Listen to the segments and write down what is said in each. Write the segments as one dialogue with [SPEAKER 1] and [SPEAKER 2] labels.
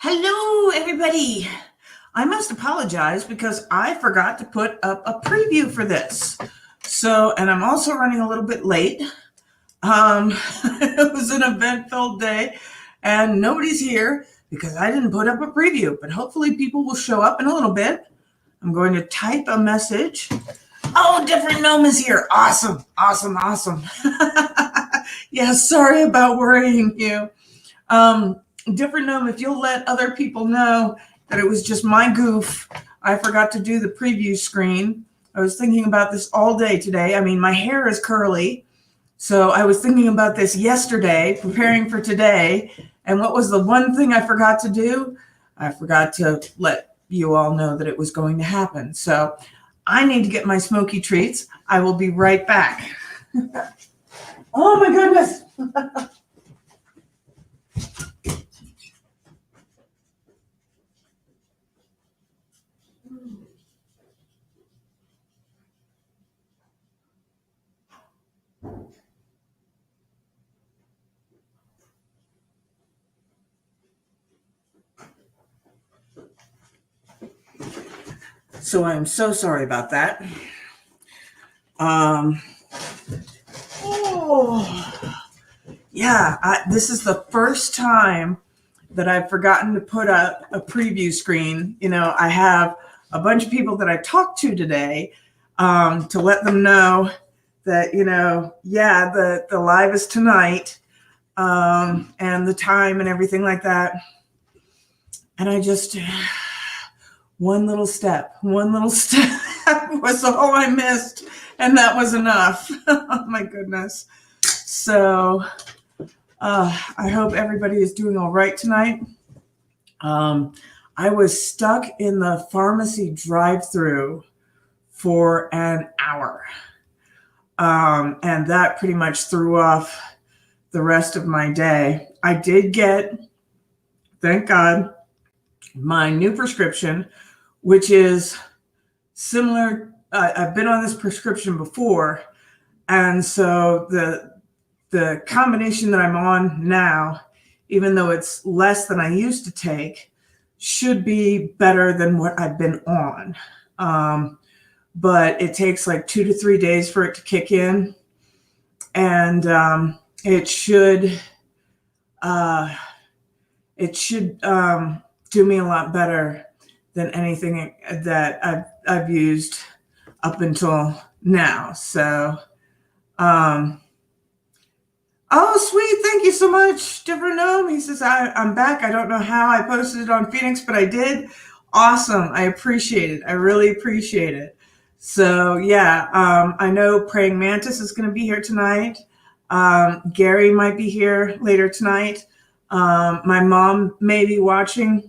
[SPEAKER 1] Hello, everybody. I must apologize because I forgot to put up a preview for this. And I'm also running a little bit late. It was an event-filled day and nobody's here because I didn't put up a preview, but hopefully people will show up in a little bit. I'm going to type a message. Oh, Different Gnome is here. Awesome. Yeah, sorry about worrying you. Different Gnome, if you'll let other people know that it was just my goof. I forgot to do the preview screen. I was thinking about this all day today. I mean, my hair is curly. So I was thinking about this yesterday, preparing for today. And what was the one thing I forgot to do? I forgot to let you all know that it was going to happen. So I need to get my smoky treats. I will be right back. Oh my goodness. So I'm so sorry about that. This is the first time that I've forgotten to put up a preview screen. You know, I have a bunch of people that I talked to today to let them know that, the live is tonight and the time and everything like that. And I just, one little step was all I missed. And that was enough. Oh my goodness. So I hope everybody is doing all right tonight. I was stuck in the pharmacy drive-through for an hour. And that pretty much threw off the rest of my day. I did get, thank God, my new prescription, which is similar. I've been on this prescription before. And so the combination that I'm on now, even though it's less than I used to take, should be better than what I've been on. But it takes like 2 to 3 days for it to kick in. And it should do me a lot better than anything that I've used up until now. So, oh, sweet. Thank you so much, Different Gnome. He says, I'm back. I don't know how I posted it on Phoenix, but I did. Awesome. I appreciate it. I really appreciate it. So, I know Praying Mantis is going to be here tonight. Gary might be here later tonight. My mom may be watching.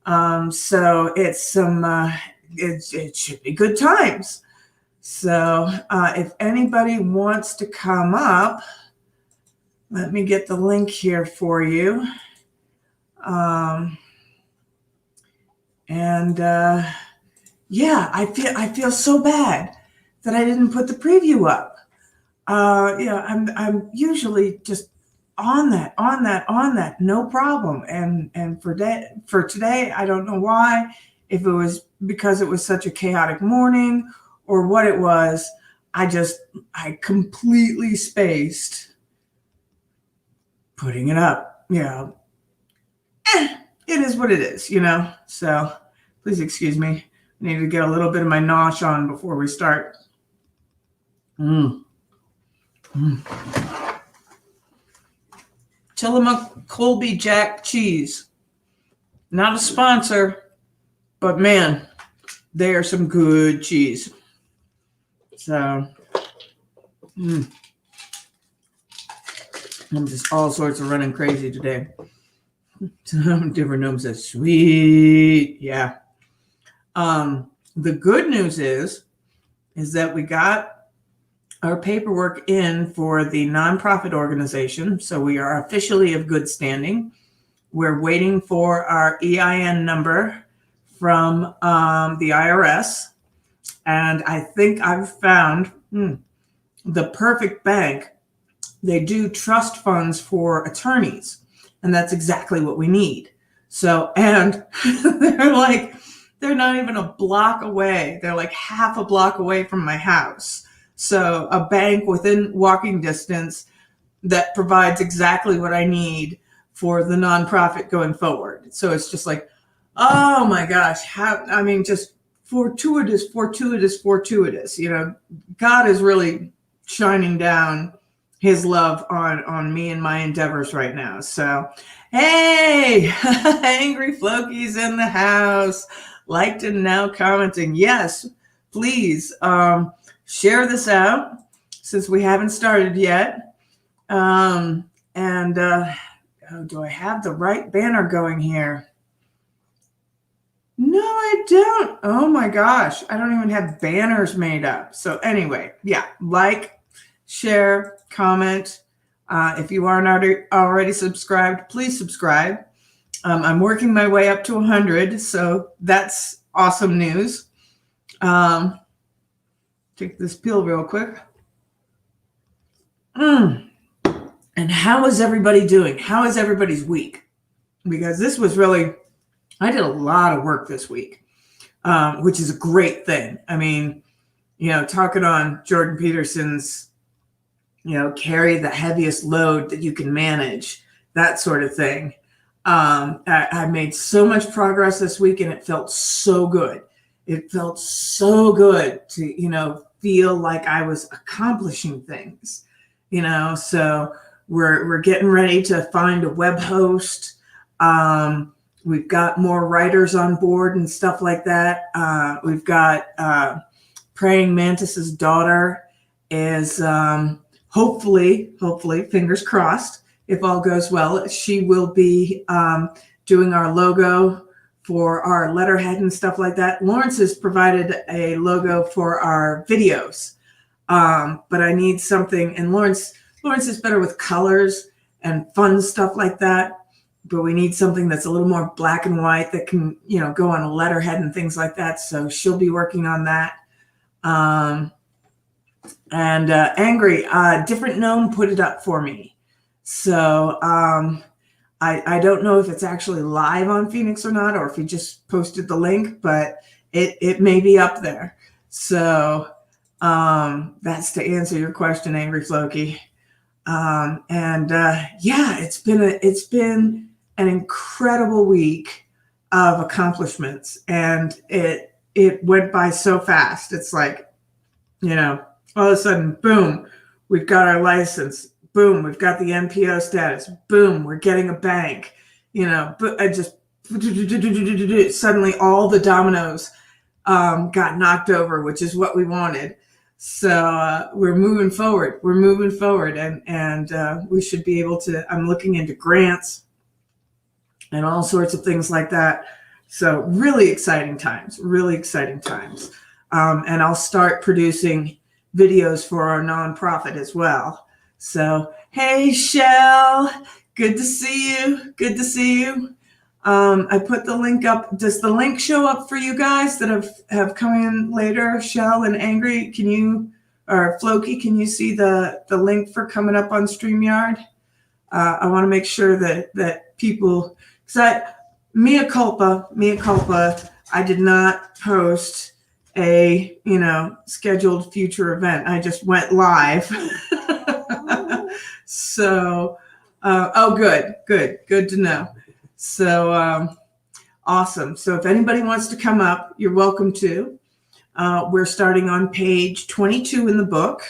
[SPEAKER 1] So it's it should be good times. So if anybody wants to come up, let me get the link here for you. I feel so bad that I didn't put the preview up. I'm usually just on that, no problem. And for today, I don't know why, if it was because it was such a chaotic morning or what it was. I completely spaced putting it up. It is what it is, So please excuse me. I need to get a little bit of my nosh on before we start. Tillamook Colby Jack cheese. Not a sponsor, but man, they are some good cheese. So, I'm just all sorts of running crazy today. Different Gnome says, sweet. Yeah. The good news is that we got our paperwork in for the nonprofit organization. So we are officially of good standing. We're waiting for our EIN number from the IRS. And I think I've found the perfect bank. They do trust funds for attorneys. And that's exactly what we need. So, and they're not even a block away. They're like half a block away from my house. So a bank within walking distance that provides exactly what I need for the nonprofit going forward. So it's just like, oh my gosh, just fortuitous. God is really shining down his love on me and my endeavors right now. So, hey, Angry Floki's in the house, liked and now commenting. Yes, please share this out since we haven't started yet. Do I have the right banner going here? No, I don't. Oh my gosh. I don't even have banners made up. So anyway, yeah, like, share, comment. If you aren't already subscribed, please subscribe. I'm working my way up to 100, so that's awesome news. Take this pill real quick. And how is everybody doing? How is everybody's week? Because this was really, I did a lot of work this week, which is a great thing. I mean, talking on Jordan Peterson's, carry the heaviest load that you can manage, that sort of thing. I made so much progress this week and it felt so good. It felt so good to, feel like I was accomplishing things, so we're getting ready to find a web host. We've got more writers on board and stuff like that. We've got Praying Mantis's daughter is hopefully, fingers crossed, if all goes well, she will be doing our logo for our letterhead and stuff like that. Lawrence has provided a logo for our videos, but I need something, and Lawrence is better with colors and fun stuff like that. But we need something that's a little more black and white that can, go on a letterhead and things like that. So she'll be working on that. Angry, Different Gnome put it up for me. So I don't know if it's actually live on Phoenix or not, or if he just posted the link, but it may be up there. So that's to answer your question, Angry Floki. It's been an incredible week of accomplishments, and it went by so fast. It's like, all of a sudden, boom, we've got our license. Boom, we've got the NPO status. Boom, we're getting a bank. But I just suddenly all the dominoes got knocked over, which is what we wanted. So we're moving forward. And we should be able to. I'm looking into grants and all sorts of things like that. So really exciting times. And I'll start producing videos for our nonprofit as well. So, hey, Shell, good to see you. I put the link up. Does the link show up for you guys that have come in later? Shell and Angry, or Floki, can you see the link for coming up on StreamYard? I want to make sure that people, mea culpa, I did not post a, scheduled future event. I just went live. So, good to know. So, awesome. So if anybody wants to come up, you're welcome to. We're starting on page 22 in the book.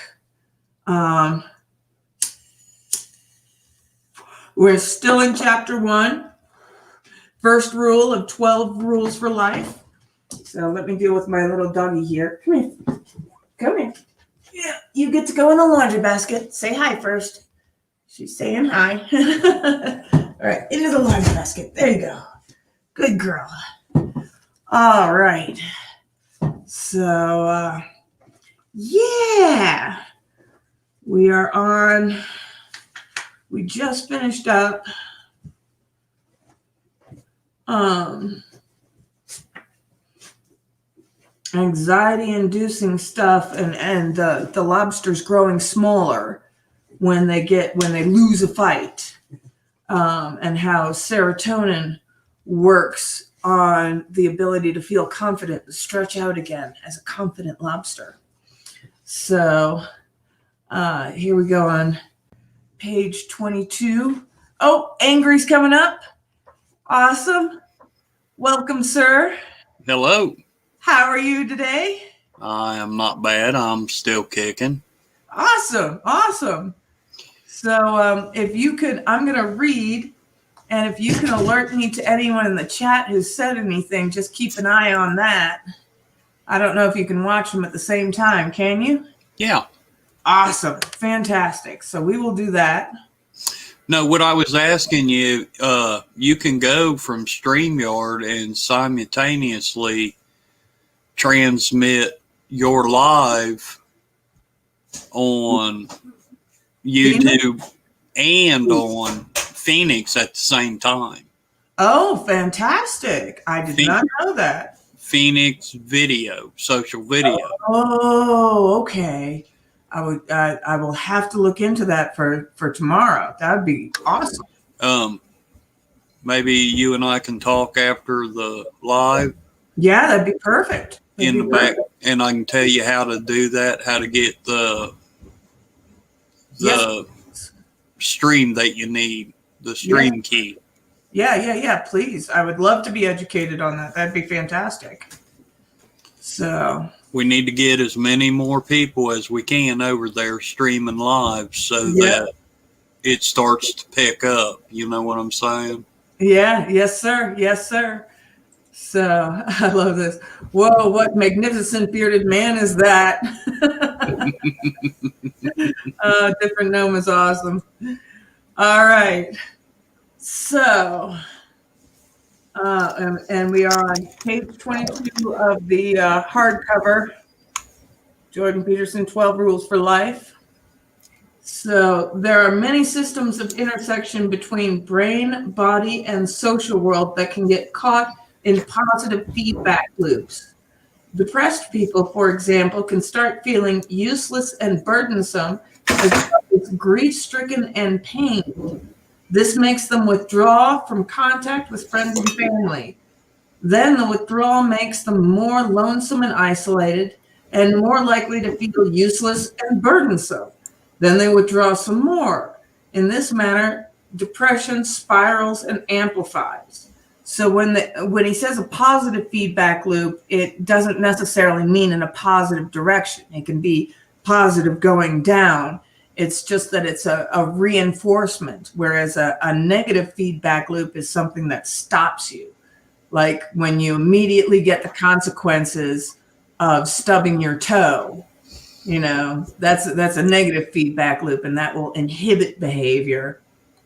[SPEAKER 1] We're still in chapter 1. First rule of 12 rules for life. So let me deal with my little doggy here. Come here. Yeah, you get to go in the laundry basket. Say hi first. She's saying hi. All right, into the laundry basket. There you go. Good girl. All right. So, yeah. We just finished up anxiety-inducing stuff, and the lobsters growing smaller when they lose a fight, and how serotonin works on the ability to feel confident and stretch out again as a confident lobster. So here we go on page 22. Oh, Angry's coming up. Awesome. Welcome, sir.
[SPEAKER 2] Hello.
[SPEAKER 1] How are you today?
[SPEAKER 2] I am not bad. I'm still kicking.
[SPEAKER 1] Awesome. So if you could, I'm going to read, and if you can alert me to anyone in the chat who said anything, just keep an eye on that. I don't know if you can watch them at the same time. Can you?
[SPEAKER 2] Yeah.
[SPEAKER 1] Awesome. Fantastic. So we will do that.
[SPEAKER 2] No, what I was asking you, you can go from StreamYard and simultaneously transmit your live on YouTube and on Phoenix at the same time.
[SPEAKER 1] Oh, fantastic. I did not know that.
[SPEAKER 2] Phoenix video, social video.
[SPEAKER 1] Oh, okay. I will have to look into that for tomorrow. That'd be awesome.
[SPEAKER 2] Maybe you and I can talk after the live.
[SPEAKER 1] Yeah, that'd be perfect.
[SPEAKER 2] In the back, and I can tell you how to do that, how to get the stream that you need, the stream key.
[SPEAKER 1] Yeah. Please. I would love to be educated on that. That'd be fantastic. So
[SPEAKER 2] we need to get as many more people as we can over there streaming live so that it starts to pick up. You know what I'm saying?
[SPEAKER 1] Yeah. Yes, sir. So I love this. Whoa, what magnificent bearded man is that? Different gnome is awesome. All right. So, and we are on page 22 of the hardcover, Jordan Peterson, 12 Rules for Life. So there are many systems of intersection between brain, body, and social world that can get caught in positive feedback loops. Depressed people, for example, can start feeling useless and burdensome as well as grief-stricken and pained. This makes them withdraw from contact with friends and family. Then the withdrawal makes them more lonesome and isolated and more likely to feel useless and burdensome. Then they withdraw some more. In this manner, depression spirals and amplifies. So when he says a positive feedback loop, it doesn't necessarily mean in a positive direction. It can be positive going down. It's just that it's a reinforcement, whereas a negative feedback loop is something that stops you. Like when you immediately get the consequences of stubbing your toe, that's a negative feedback loop, and that will inhibit behavior.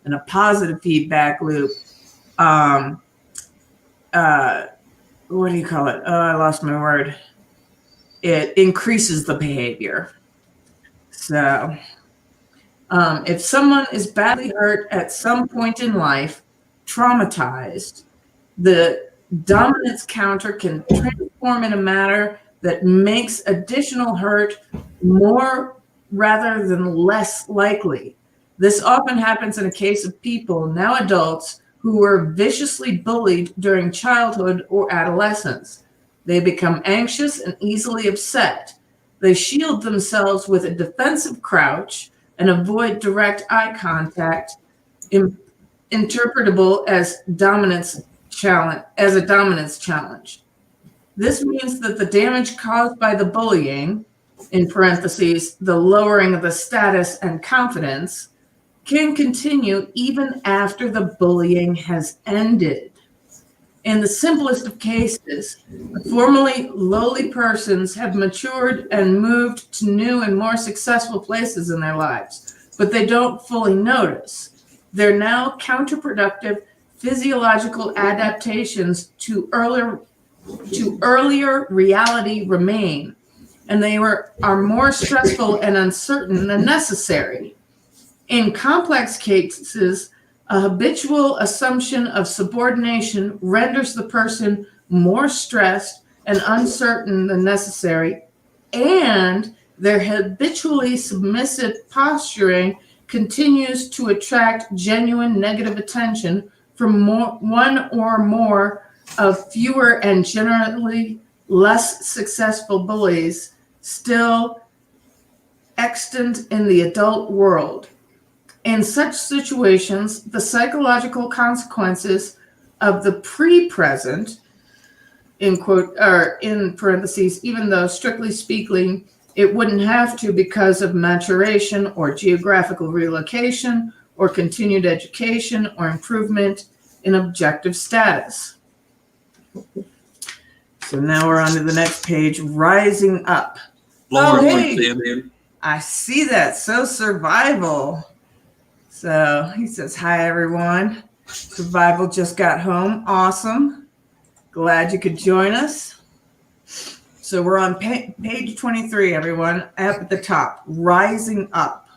[SPEAKER 1] And a positive feedback loop, what do you call it? Oh, I lost my word. It increases the behavior. So if someone is badly hurt at some point in life, traumatized, the dominance counter can transform in a manner that makes additional hurt more rather than less likely. This often happens in a case of people, now adults, who were viciously bullied during childhood or adolescence. They become anxious and easily upset. They shield themselves with a defensive crouch and avoid direct eye contact, interpretable as a dominance challenge. This means that the damage caused by the bullying, in parentheses, the lowering of the status and confidence, can continue even after the bullying has ended. In the simplest of cases, formerly lowly persons have matured and moved to new and more successful places in their lives, but they don't fully notice. They're now counterproductive physiological adaptations to earlier reality remain, and they are more stressful and uncertain than necessary. In complex cases, a habitual assumption of subordination renders the person more stressed and uncertain than necessary, and their habitually submissive posturing continues to attract genuine negative attention from one or more of fewer and generally less successful bullies still extant in the adult world. In such situations, the psychological consequences of the pre-present, in quote, or in parentheses, even though strictly speaking, it wouldn't have to because of maturation or geographical relocation or continued education or improvement in objective status. So now we're on to the next page, rising up.
[SPEAKER 2] Lauren,
[SPEAKER 1] hey, I see that. So survival. So he says, hi, everyone. Survival just got home. Awesome. Glad you could join us. So we're on page 23, everyone, up at the top, rising up.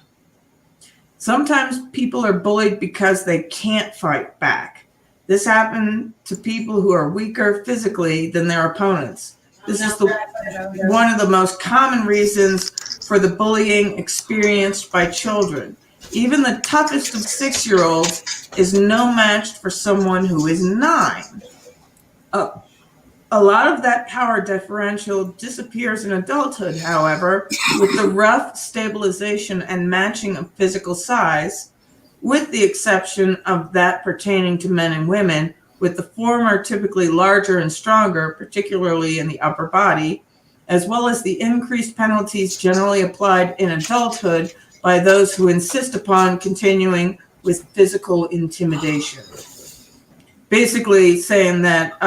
[SPEAKER 1] Sometimes people are bullied because they can't fight back. This happened to people who are weaker physically than their opponents. This is one of the most common reasons for the bullying experienced by children. Even the toughest of 6-year-olds is no match for someone who is 9. A lot of that power differential disappears in adulthood, however, with the rough stabilization and matching of physical size, with the exception of that pertaining to men and women, with the former typically larger and stronger, particularly in the upper body, as well as the increased penalties generally applied in adulthood by those who insist upon continuing with physical intimidation. Basically saying that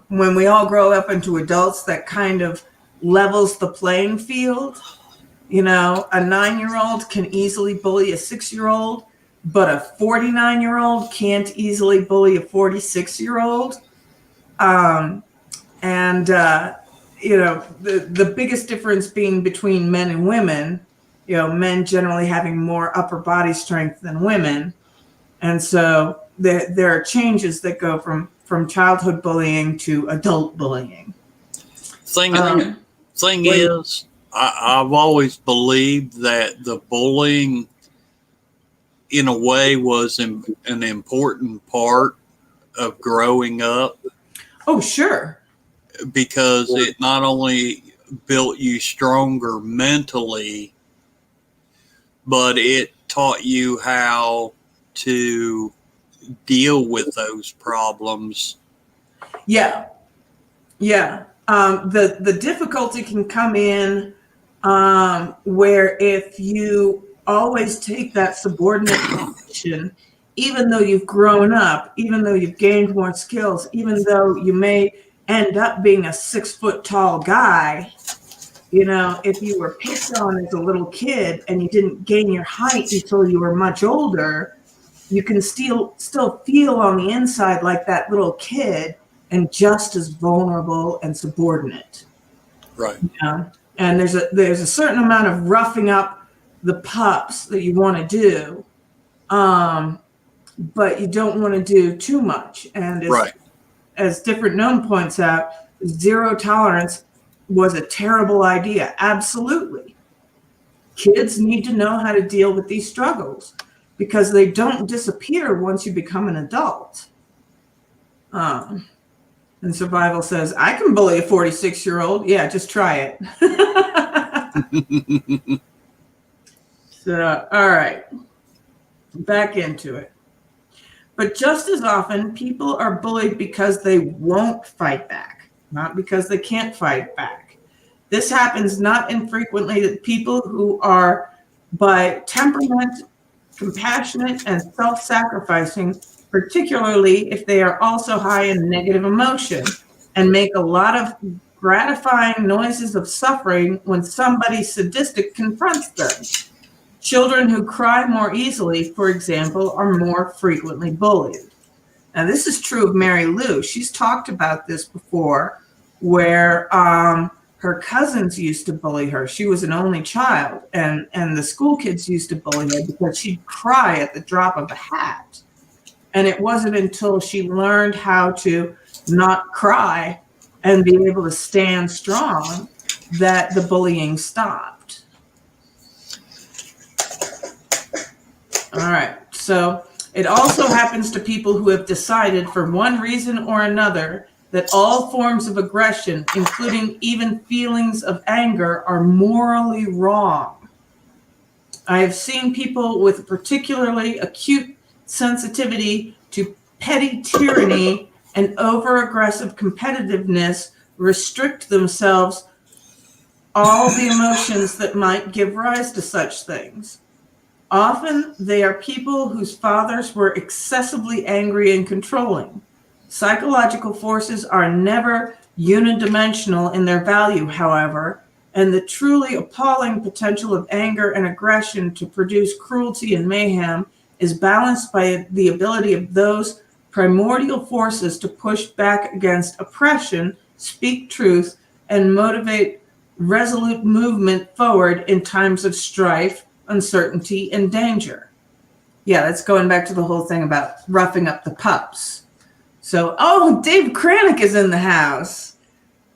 [SPEAKER 1] when we all grow up into adults, that kind of levels the playing field. You know, a 9-year-old can easily bully a 6-year-old, but a 49-year-old can't easily bully a 46-year-old. You know, the biggest difference being between men and women, you know, men generally having more upper body strength than women. And so there are changes that go from childhood bullying to adult bullying.
[SPEAKER 2] Thing is, I've always believed that the bullying, in a way, was an important part of growing up.
[SPEAKER 1] Oh, sure.
[SPEAKER 2] Because it not only built you stronger mentally, but it taught you how to deal with those problems.
[SPEAKER 1] Yeah. The difficulty can come in where if you always take that subordinate position, even though you've grown up, even though you've gained more skills, even though you may end up being a 6-foot-tall guy, you know, if you were picked on as a little kid and you didn't gain your height until you were much older, you can still feel on the inside like that little kid and just as vulnerable and subordinate.
[SPEAKER 2] Right.
[SPEAKER 1] Yeah. And there's a certain amount of roughing up the pups that you want to do, but you don't want to do too much. And as Different Gnome points out, zero tolerance was a terrible idea. Absolutely. Kids need to know how to deal with these struggles because they don't disappear once you become an adult. And Survival says, I can bully a 46-year-old. Yeah, just try it. So, all right. Back into it. But just as often, people are bullied because they won't fight back, not because they can't fight back. This happens not infrequently to people who are, by temperament, compassionate and self-sacrificing, particularly if they are also high in negative emotion and make a lot of gratifying noises of suffering when somebody sadistic confronts them. Children who cry more easily, for example, are more frequently bullied. Now, this is true of Mary Lou. She's talked about this before, where her cousins used to bully her. She was an only child, and the school kids used to bully her because she'd cry at the drop of a hat. And it wasn't until she learned how to not cry and be able to stand strong that the bullying stopped. All right, so It also happens to people who have decided for one reason or another that all forms of aggression, including even feelings of anger, are morally wrong. I have seen people with a particularly acute sensitivity to petty tyranny and over-aggressive competitiveness restrict themselves all the emotions that might give rise to such things. Often they are people whose fathers were excessively angry and controlling. Psychological forces are never unidimensional in their value, however, and the truly appalling potential of anger and aggression to produce cruelty and mayhem is balanced by the ability of those primordial forces to push back against oppression, speak truth, and motivate resolute movement forward in times of strife, uncertainty, and danger. Yeah, that's going back to the whole thing about roughing up the pups. So, Dave Kranick is in the house.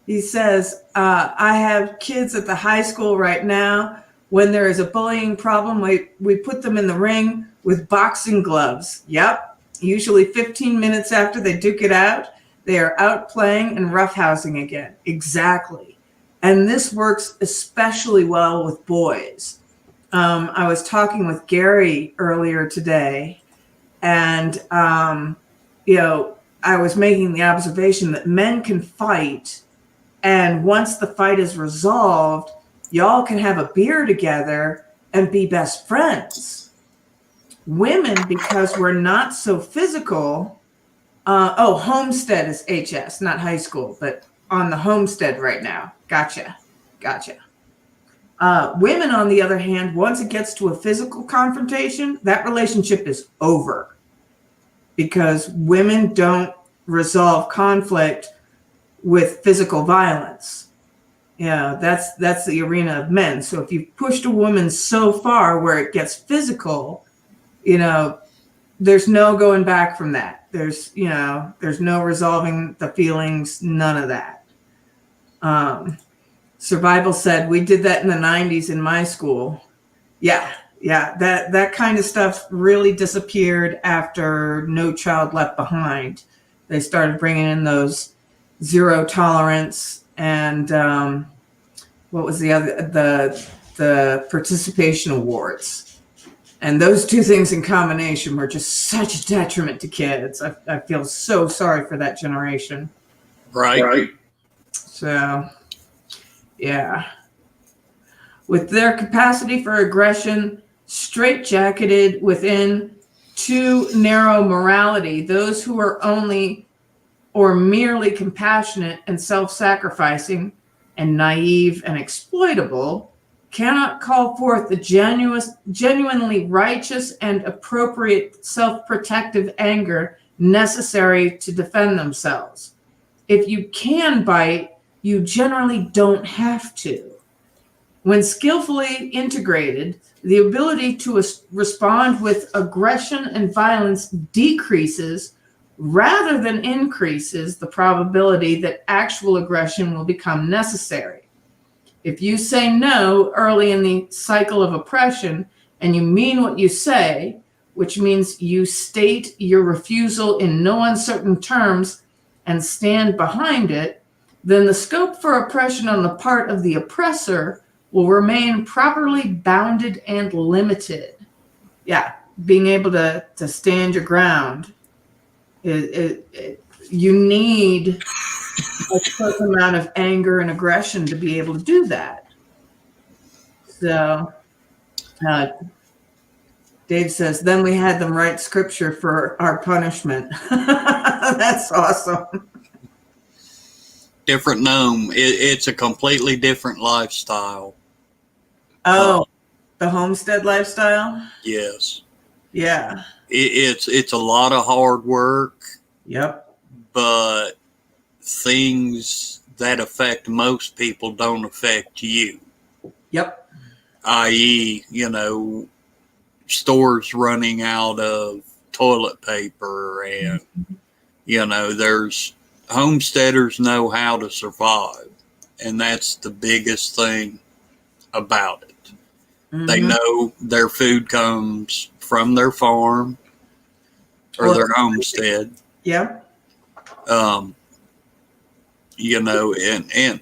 [SPEAKER 1] He says, I have kids at the high school right now. When there is a bullying problem, we put them in the ring with boxing gloves. Yep. Usually 15 minutes after they duke it out, they are out playing and roughhousing again. Exactly. And this works especially well with boys. I was talking with Gary earlier today, and, I was making the observation that men can fight, and once the fight is resolved, y'all can have a beer together and be best friends. Women, because we're not so physical, Homestead is HS, not high school, but on the Homestead right now. Gotcha. Women, on the other hand, once it gets to a physical confrontation, that relationship is over because women don't resolve conflict with physical violence. That's the arena of men. So if you've pushed a woman so far where it gets physical, there's no going back from that. There's no resolving the feelings, none of that. Survival said, we did that in the 90s in my school. Yeah, that kind of stuff really disappeared after No Child Left Behind. They started bringing in those zero tolerance and what was the other, the participation awards. And those two things in combination were just such a detriment to kids. I feel so sorry for that generation.
[SPEAKER 2] Right.
[SPEAKER 1] So, yeah. With their capacity for aggression straitjacketed within too narrow morality, those who are only or merely compassionate and self-sacrificing and naive and exploitable cannot call forth the genuinely righteous and appropriate self-protective anger necessary to defend themselves. If you can bite, you generally don't have to. When skillfully integrated, the ability to respond with aggression and violence decreases rather than increases the probability that actual aggression will become necessary. If you say no early in the cycle of oppression and you mean what you say, which means you state your refusal in no uncertain terms and stand behind it, then the scope for oppression on the part of the oppressor will remain properly bounded and limited. Yeah, being able to stand your ground. You need a certain amount of anger and aggression to be able to do that. So Dave says, then we had them write scripture for our punishment. That's awesome.
[SPEAKER 2] Different gnome. It's a completely different lifestyle.
[SPEAKER 1] Oh, the homestead lifestyle?
[SPEAKER 2] Yes.
[SPEAKER 1] Yeah.
[SPEAKER 2] It's a lot of hard work.
[SPEAKER 1] Yep.
[SPEAKER 2] But things that affect most people don't affect you.
[SPEAKER 1] Yep.
[SPEAKER 2] I.e., stores running out of toilet paper and, there's homesteaders know how to survive. And that's the biggest thing about it. Mm-hmm. They know their food comes from their farm. or their homestead.
[SPEAKER 1] Yeah.
[SPEAKER 2] You know, and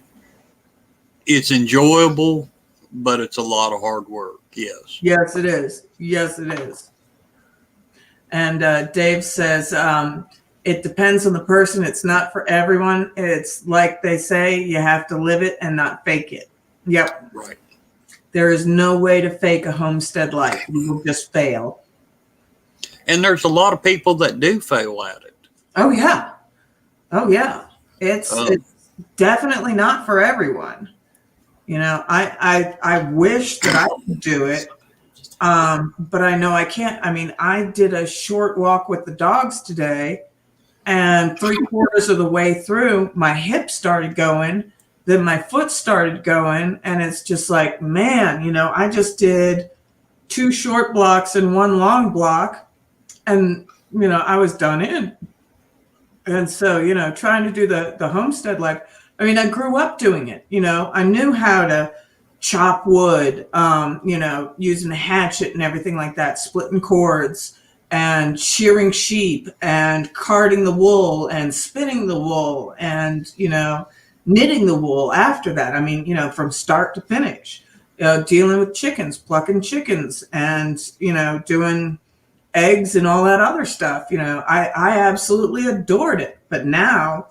[SPEAKER 2] it's enjoyable, but it's a lot of hard work. Yes.
[SPEAKER 1] Yes, it is. Yes, it is. And Dave says, it depends on the person. It's not for everyone. It's like they say, you have to live it and not fake it. Yep.
[SPEAKER 2] Right.
[SPEAKER 1] There is no way to fake a homestead life. You will just fail.
[SPEAKER 2] And there's a lot of people that do fail at it.
[SPEAKER 1] Oh, yeah. Oh, yeah. It's definitely not for everyone. You know, I wish that I could do it. But I know I can't. I mean, I did a short walk with the dogs today, and 3/4 of the way through, my hip started going, then my foot started going, and it's just like, man, you know, I just did 2 short blocks and 1 long block, and, you know, I was done in. And so, you know, trying to do the homestead life, I mean, I grew up doing it. You know, I knew how to chop wood, you know, using a hatchet and everything like that, splitting cords and shearing sheep and carding the wool and spinning the wool and, you know, knitting the wool after that. I mean, you know, from start to finish, dealing with chickens, plucking chickens and, you know, doing eggs and all that other stuff. You know, I absolutely adored it. But now,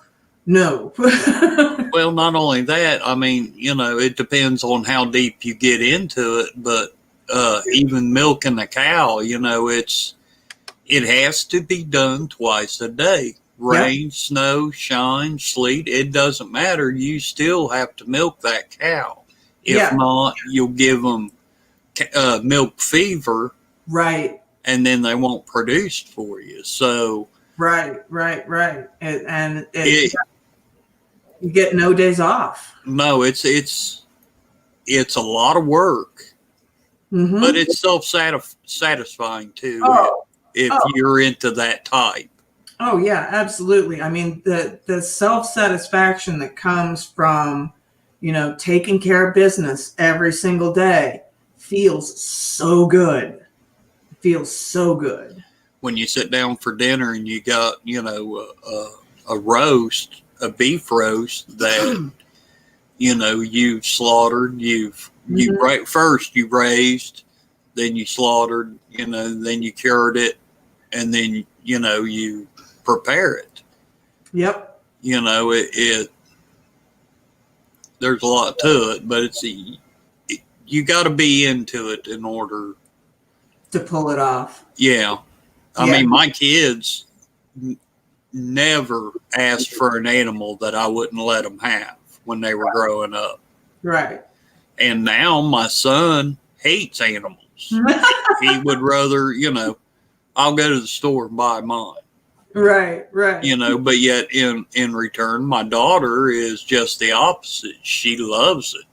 [SPEAKER 1] no.
[SPEAKER 2] Well, not only that, I mean, you know, it depends on how deep you get into it, but even milking a cow, you know, it has to be done twice a day. Rain,
[SPEAKER 1] Yep.
[SPEAKER 2] snow, shine, sleet, it doesn't matter. You still have to milk that cow. If
[SPEAKER 1] Yeah.
[SPEAKER 2] not, you'll give them milk fever,
[SPEAKER 1] Right.
[SPEAKER 2] and then they won't produce for you. So,
[SPEAKER 1] Right. You get no days off.
[SPEAKER 2] no, it's a lot of work,
[SPEAKER 1] Mm-hmm.
[SPEAKER 2] but it's self-satisfying too.
[SPEAKER 1] Oh,
[SPEAKER 2] If you're into that type.
[SPEAKER 1] oh yeah, absolutely. I mean, the self-satisfaction that comes from, you know, taking care of business every single day feels so good. Feels so good.
[SPEAKER 2] When you sit down for dinner and you got, you know, a roast, a beef roast that, you know, you've slaughtered, first you raised, then you slaughtered, you know, then you cured it, and then, you know, you prepare it.
[SPEAKER 1] Yep.
[SPEAKER 2] You know, there's a lot to it, but you got to be into it in order
[SPEAKER 1] To pull it off.
[SPEAKER 2] Yeah. I
[SPEAKER 1] Yeah.
[SPEAKER 2] mean, my kids never asked for an animal that I wouldn't let them have when they were growing up.
[SPEAKER 1] Right.
[SPEAKER 2] And now my son hates animals. He would rather, you know, I'll go to the store and buy mine,
[SPEAKER 1] Right.
[SPEAKER 2] you know, but yet in return, my daughter is just the opposite. She loves it,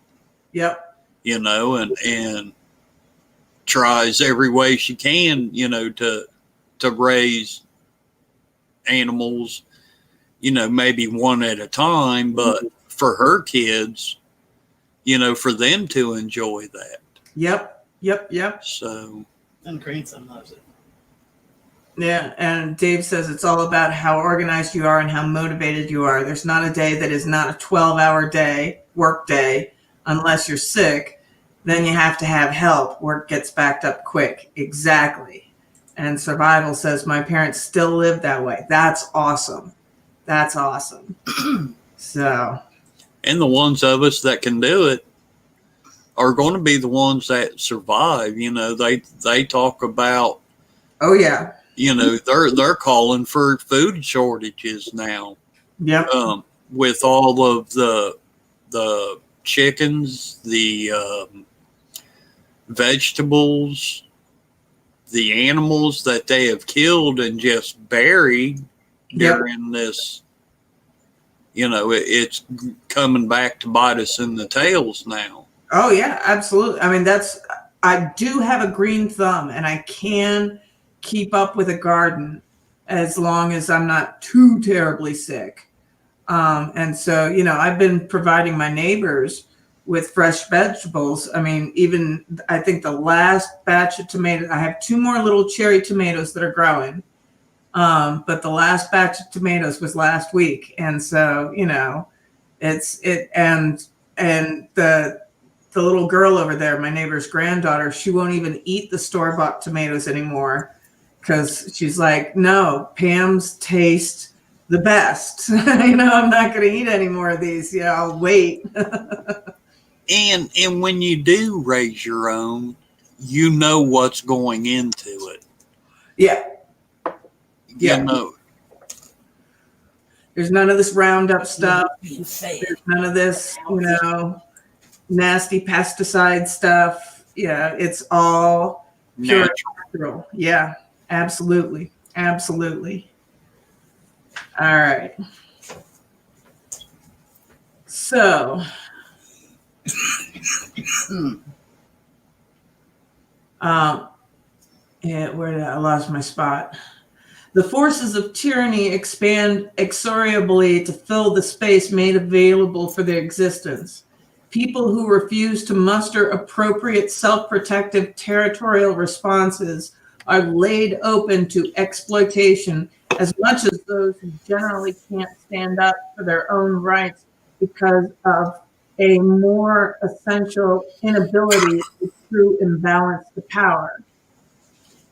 [SPEAKER 1] Yep.
[SPEAKER 2] you know, and tries every way she can, you know, to raise animals, you know, maybe one at a time, but for her kids, you know, for them to enjoy that.
[SPEAKER 1] Yep.
[SPEAKER 2] So,
[SPEAKER 3] And grandson loves it.
[SPEAKER 1] Yeah, and Dave says it's all about how organized you are and how motivated you are. There's not a day that is not a 12-hour day, work day, unless you're sick. Then you have to have help. Work gets backed up quick. Exactly. And Survival says, my parents still live that way. That's awesome. That's awesome. So.
[SPEAKER 2] and the ones of us that can do it are going to be the ones that survive. You know, they talk about,
[SPEAKER 1] Oh, yeah.
[SPEAKER 2] you know, they're calling for food shortages now.
[SPEAKER 1] Yep.
[SPEAKER 2] With all of the chickens, the vegetables, the animals that they have killed and just buried
[SPEAKER 1] Yep.
[SPEAKER 2] during this, you know, it's coming back to bite us in the tails now.
[SPEAKER 1] Oh, yeah, absolutely. I mean, I do have a green thumb and I can keep up with a garden as long as I'm not too terribly sick. And so, you know, I've been providing my neighbors with fresh vegetables. I mean, even I think the last batch of tomatoes, I have 2 more little cherry tomatoes that are growing. But the last batch of tomatoes was last week. And so, and the little girl over there, my neighbor's granddaughter, she won't even eat the store-bought tomatoes anymore because she's like, no, Pam's taste the best. I'm not going to eat any more of these. I'll wait.
[SPEAKER 2] And when you do raise your own, you know what's going into it.
[SPEAKER 1] Yeah.
[SPEAKER 2] You know.
[SPEAKER 1] There's none of this Roundup stuff. There's none of this, nasty pesticide stuff. Yeah, it's all pure natural. Yeah, absolutely. Absolutely. All right. So, I lost my spot. The forces of tyranny expand inexorably to fill the space made available for their existence. People who refuse to muster appropriate self-protective territorial responses are laid open to exploitation as much as those who generally can't stand up for their own rights because of a more essential inability to true imbalance the power.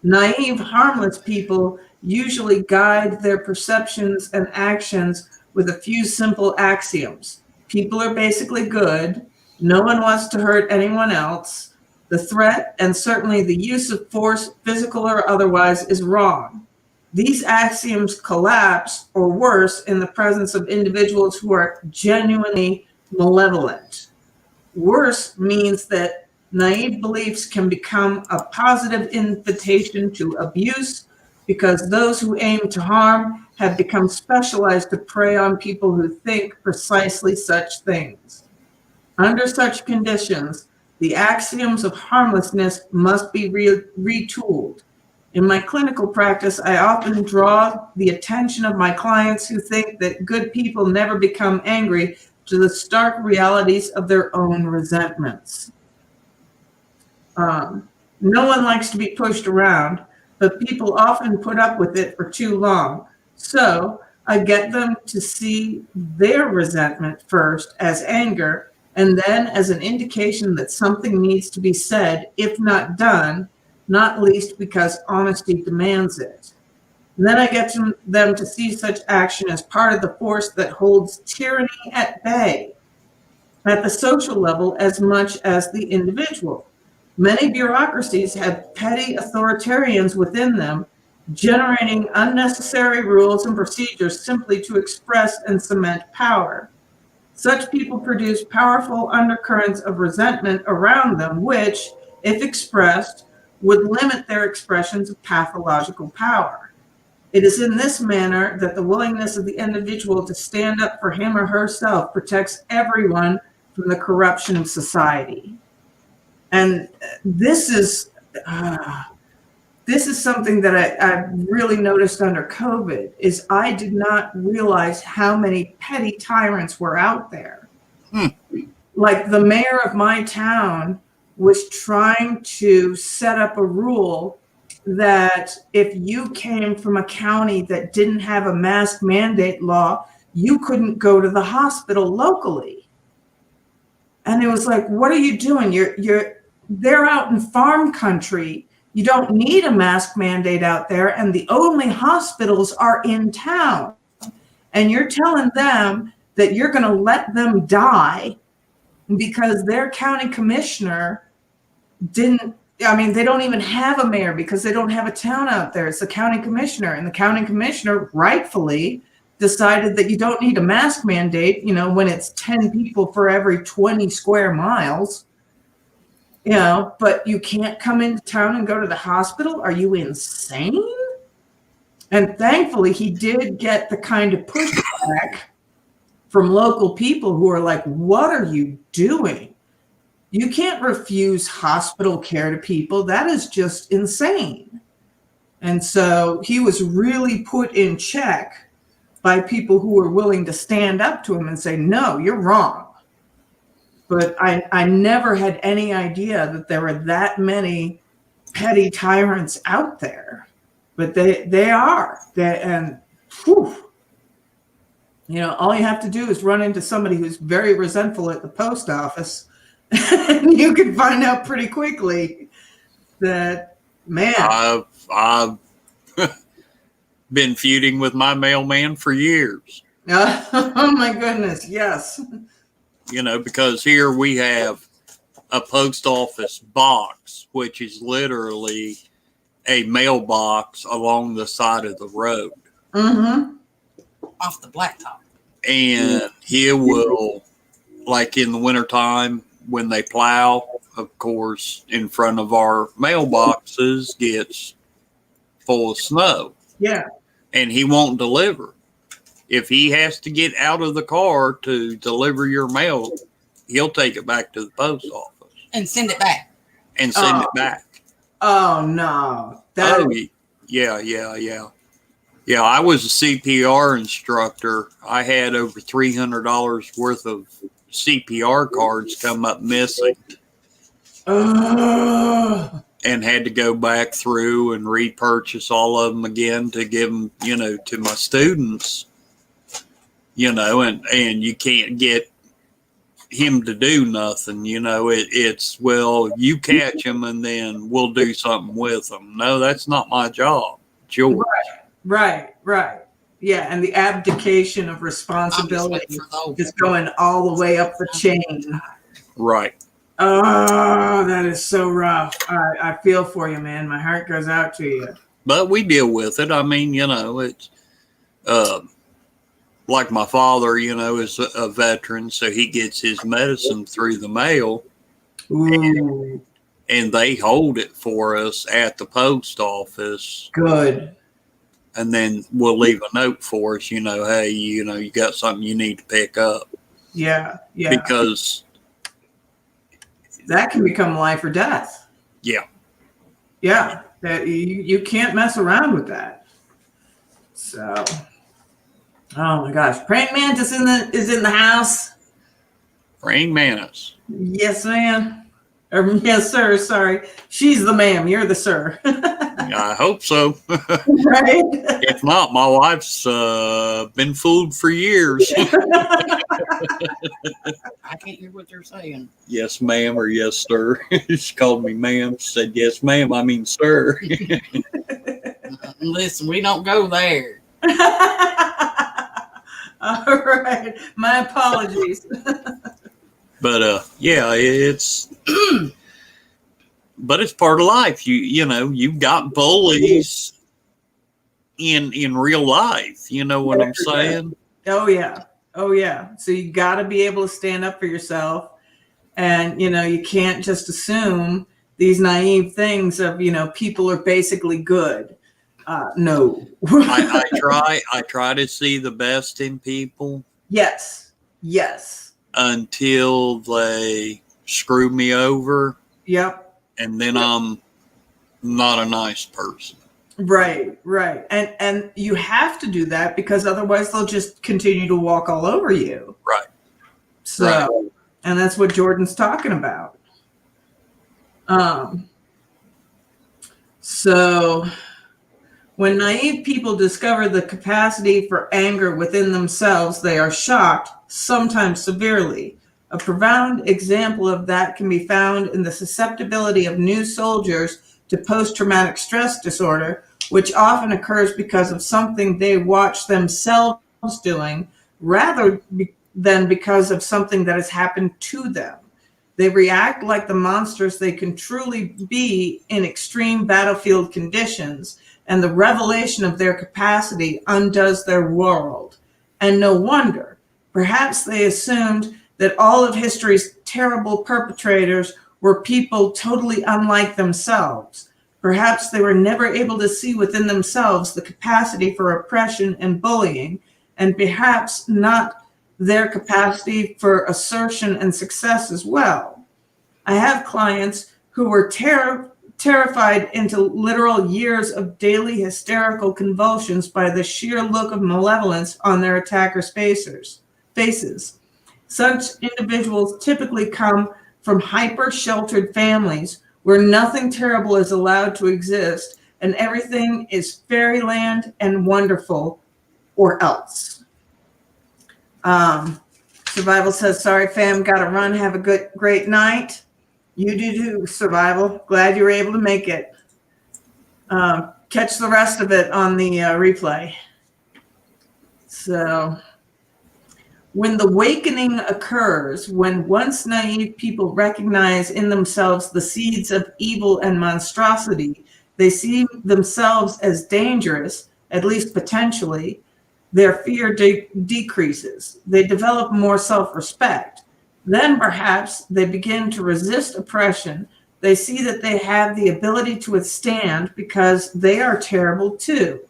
[SPEAKER 1] Naive, harmless people usually guide their perceptions and actions with a few simple axioms. People are basically good. No one wants to hurt anyone else. The threat, and certainly the use of force, physical or otherwise, is wrong. These axioms collapse, or worse, in the presence of individuals who are genuinely malevolent. Worse means that naive beliefs can become a positive invitation to abuse because those who aim to harm have become specialized to prey on people who think precisely such things. Under such conditions, the axioms of harmlessness must be retooled. In my clinical practice, I often draw the attention of my clients who think that good people never become angry to the stark realities of their own resentments. No one likes to be pushed around, but people often put up with it for too long. So I get them to see their resentment first as anger, and then as an indication that something needs to be said, if not done, not least because honesty demands it. And then I get them to see such action as part of the force that holds tyranny at bay, at the social level as much as the individual. Many bureaucracies have petty authoritarians within them, generating unnecessary rules and procedures simply to express and cement power. Such people produce powerful undercurrents of resentment around them, which, if expressed, would limit their expressions of pathological power. It is in this manner that the willingness of the individual to stand up for him or herself protects everyone from the corruption of society. And this is something that I really noticed under COVID, is I did not realize how many petty tyrants were out there. Like the mayor of my town was trying to set up a rule that if you came from a county that didn't have a mask mandate law, you couldn't go to the hospital locally. And it was like, what are you doing? They're out in farm country. You don't need a mask mandate out there, and the only hospitals are in town. And you're telling them that you're going to let them die because their county commissioner they don't even have a mayor because they don't have a town out there. It's the county commissioner, and the county commissioner rightfully decided that you don't need a mask mandate, when it's 10 people for every 20 square miles. But you can't come into town and go to the hospital? Are you insane? And thankfully, he did get the kind of pushback from local people who are like, what are you doing? You can't refuse hospital care to people. That is just insane. And so he was really put in check by people who were willing to stand up to him and say, no, you're wrong. But I never had any idea that there were that many petty tyrants out there. but they are. And whew, all you have to do is run into somebody who's very resentful at the post office, and you can find out pretty quickly that, man.
[SPEAKER 2] I've been feuding with my mailman for years.
[SPEAKER 1] Oh my goodness, yes.
[SPEAKER 2] Because here we have a post office box, which is literally a mailbox along the side of the road.
[SPEAKER 1] Mm-hmm.
[SPEAKER 3] Off the blacktop.
[SPEAKER 2] And he will, like in the wintertime when they plow, of course, in front of our mailboxes gets full of snow.
[SPEAKER 1] Yeah.
[SPEAKER 2] And he won't deliver. If he has to get out of the car to deliver your mail, he'll take it back to the post office.
[SPEAKER 3] And send it back.
[SPEAKER 2] And send it back.
[SPEAKER 1] Oh, no.
[SPEAKER 2] Yeah. Yeah, I was a CPR instructor. I had over $300 worth of CPR cards come up missing. And had to go back through and repurchase all of them again to give them, to my students. And you can't get him to do nothing. It's, well, you catch him and then we'll do something with them. No, that's not my job. It's yours.
[SPEAKER 1] Right. Yeah, and the abdication of responsibility is going all the way up the chain.
[SPEAKER 2] Right.
[SPEAKER 1] Oh, that is so rough. I feel for you, man. My heart goes out to you.
[SPEAKER 2] But we deal with it. I mean, it's like my father, is a veteran, so he gets his medicine through the mail.
[SPEAKER 1] Ooh.
[SPEAKER 2] And they hold it for us at the post office.
[SPEAKER 1] Good.
[SPEAKER 2] And then we'll leave a note for us, hey, you got something you need to pick up.
[SPEAKER 1] Yeah.
[SPEAKER 2] Because
[SPEAKER 1] that can become life or death.
[SPEAKER 2] Yeah.
[SPEAKER 1] Yeah. That you can't mess around with that. So, oh my gosh. Praying Mantis is in the house.
[SPEAKER 2] Praying Mantis.
[SPEAKER 1] Yes, ma'am. Or yes, sir. Sorry. She's the ma'am. You're the sir.
[SPEAKER 2] I hope so.
[SPEAKER 1] Right?
[SPEAKER 2] If not, my wife's been fooled for years.
[SPEAKER 3] I can't hear what they're saying.
[SPEAKER 2] Yes, ma'am, or yes, sir. She called me ma'am. She said, yes, ma'am. I mean, sir.
[SPEAKER 3] Listen, we don't go there.
[SPEAKER 1] All right. My apologies.
[SPEAKER 2] But yeah, it's but it's part of life. You've got bullies in real life. You know what I'm saying?
[SPEAKER 1] Oh yeah. So you got to be able to stand up for yourself, and you can't just assume these naive things of people are basically good. No.
[SPEAKER 2] I try to see the best in people.
[SPEAKER 1] Yes.
[SPEAKER 2] Until they screw me over.
[SPEAKER 1] Yep.
[SPEAKER 2] And then I'm not a nice person.
[SPEAKER 1] Right. And you have to do that because otherwise they'll just continue to walk all over you.
[SPEAKER 2] Right.
[SPEAKER 1] So,
[SPEAKER 2] right.
[SPEAKER 1] And that's what Jordan's talking about. So when naive people discover the capacity for anger within themselves, they are shocked, sometimes severely. A profound example of that can be found in the susceptibility of new soldiers to post-traumatic stress disorder, which often occurs because of something they watch themselves doing rather than because of something that has happened to them. They react like the monsters they can truly be in extreme battlefield conditions, and the revelation of their capacity undoes their world. And no wonder. Perhaps they assumed that all of history's terrible perpetrators were people totally unlike themselves. Perhaps they were never able to see within themselves the capacity for oppression and bullying, and perhaps not their capacity for assertion and success as well. I have clients who were terrified into literal years of daily hysterical convulsions by the sheer look of malevolence on their attackers' faces. Such individuals typically come from hyper-sheltered families where nothing terrible is allowed to exist, and everything is fairyland and wonderful, or else. Survival says, sorry, fam, gotta run. Have a great night. You do too, Survival. Glad you were able to make it. Catch the rest of it on the replay. So, when the awakening occurs, when once naive people recognize in themselves the seeds of evil and monstrosity, they see themselves as dangerous, at least potentially, their fear decreases. They develop more self-respect. Then perhaps they begin to resist oppression. They see that they have the ability to withstand because they are terrible too.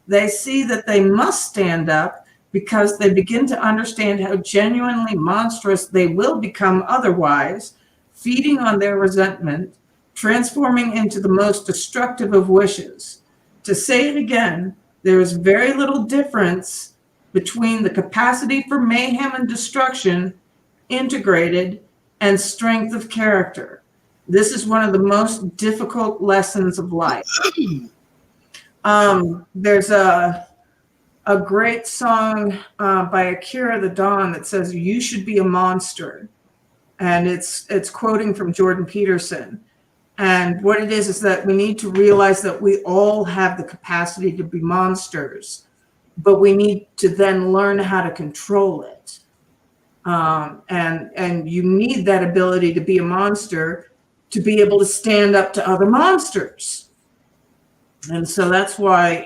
[SPEAKER 1] They see that they must stand up because they begin to understand how genuinely monstrous they will become otherwise, feeding on their resentment, transforming into the most destructive of wishes. To say it again, there is very little difference between the capacity for mayhem and destruction, integrated, and strength of character. This is one of the most difficult lessons of life. There's a great song by Akira the Dawn that says, "You should be a monster." And it's quoting from Jordan Peterson. And what it is that we need to realize that we all have the capacity to be monsters, but we need to then learn how to control it. And you need that ability to be a monster to be able to stand up to other monsters. And so that's why,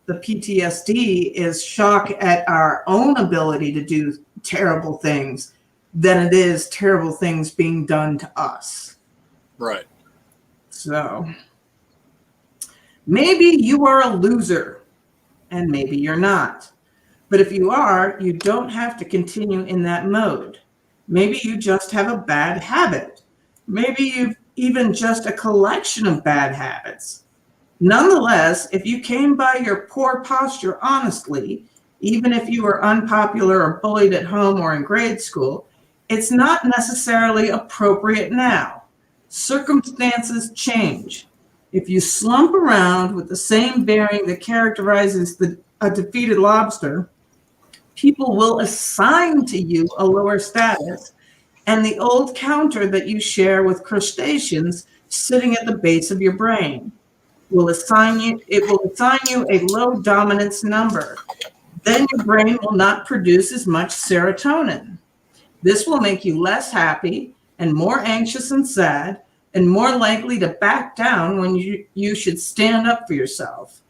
[SPEAKER 1] the PTSD is shock at our own ability to do terrible things than it is terrible things being done to us.
[SPEAKER 2] Right.
[SPEAKER 1] So maybe you are a loser and maybe you're not. But if you are, you don't have to continue in that mode. Maybe you just have a bad habit. Maybe you've even just a collection of bad habits. Nonetheless, if you came by your poor posture honestly, even if you were unpopular or bullied at home or in grade school, it's not necessarily appropriate now. Circumstances change. If you slump around with the same bearing that characterizes a defeated lobster, people will assign to you a lower status, and the old counter that you share with crustaceans sitting at the base of your brain will assign you a low dominance number. Then your brain will not produce as much serotonin. This will make you less happy and more anxious and sad, and more likely to back down when you should stand up for yourself.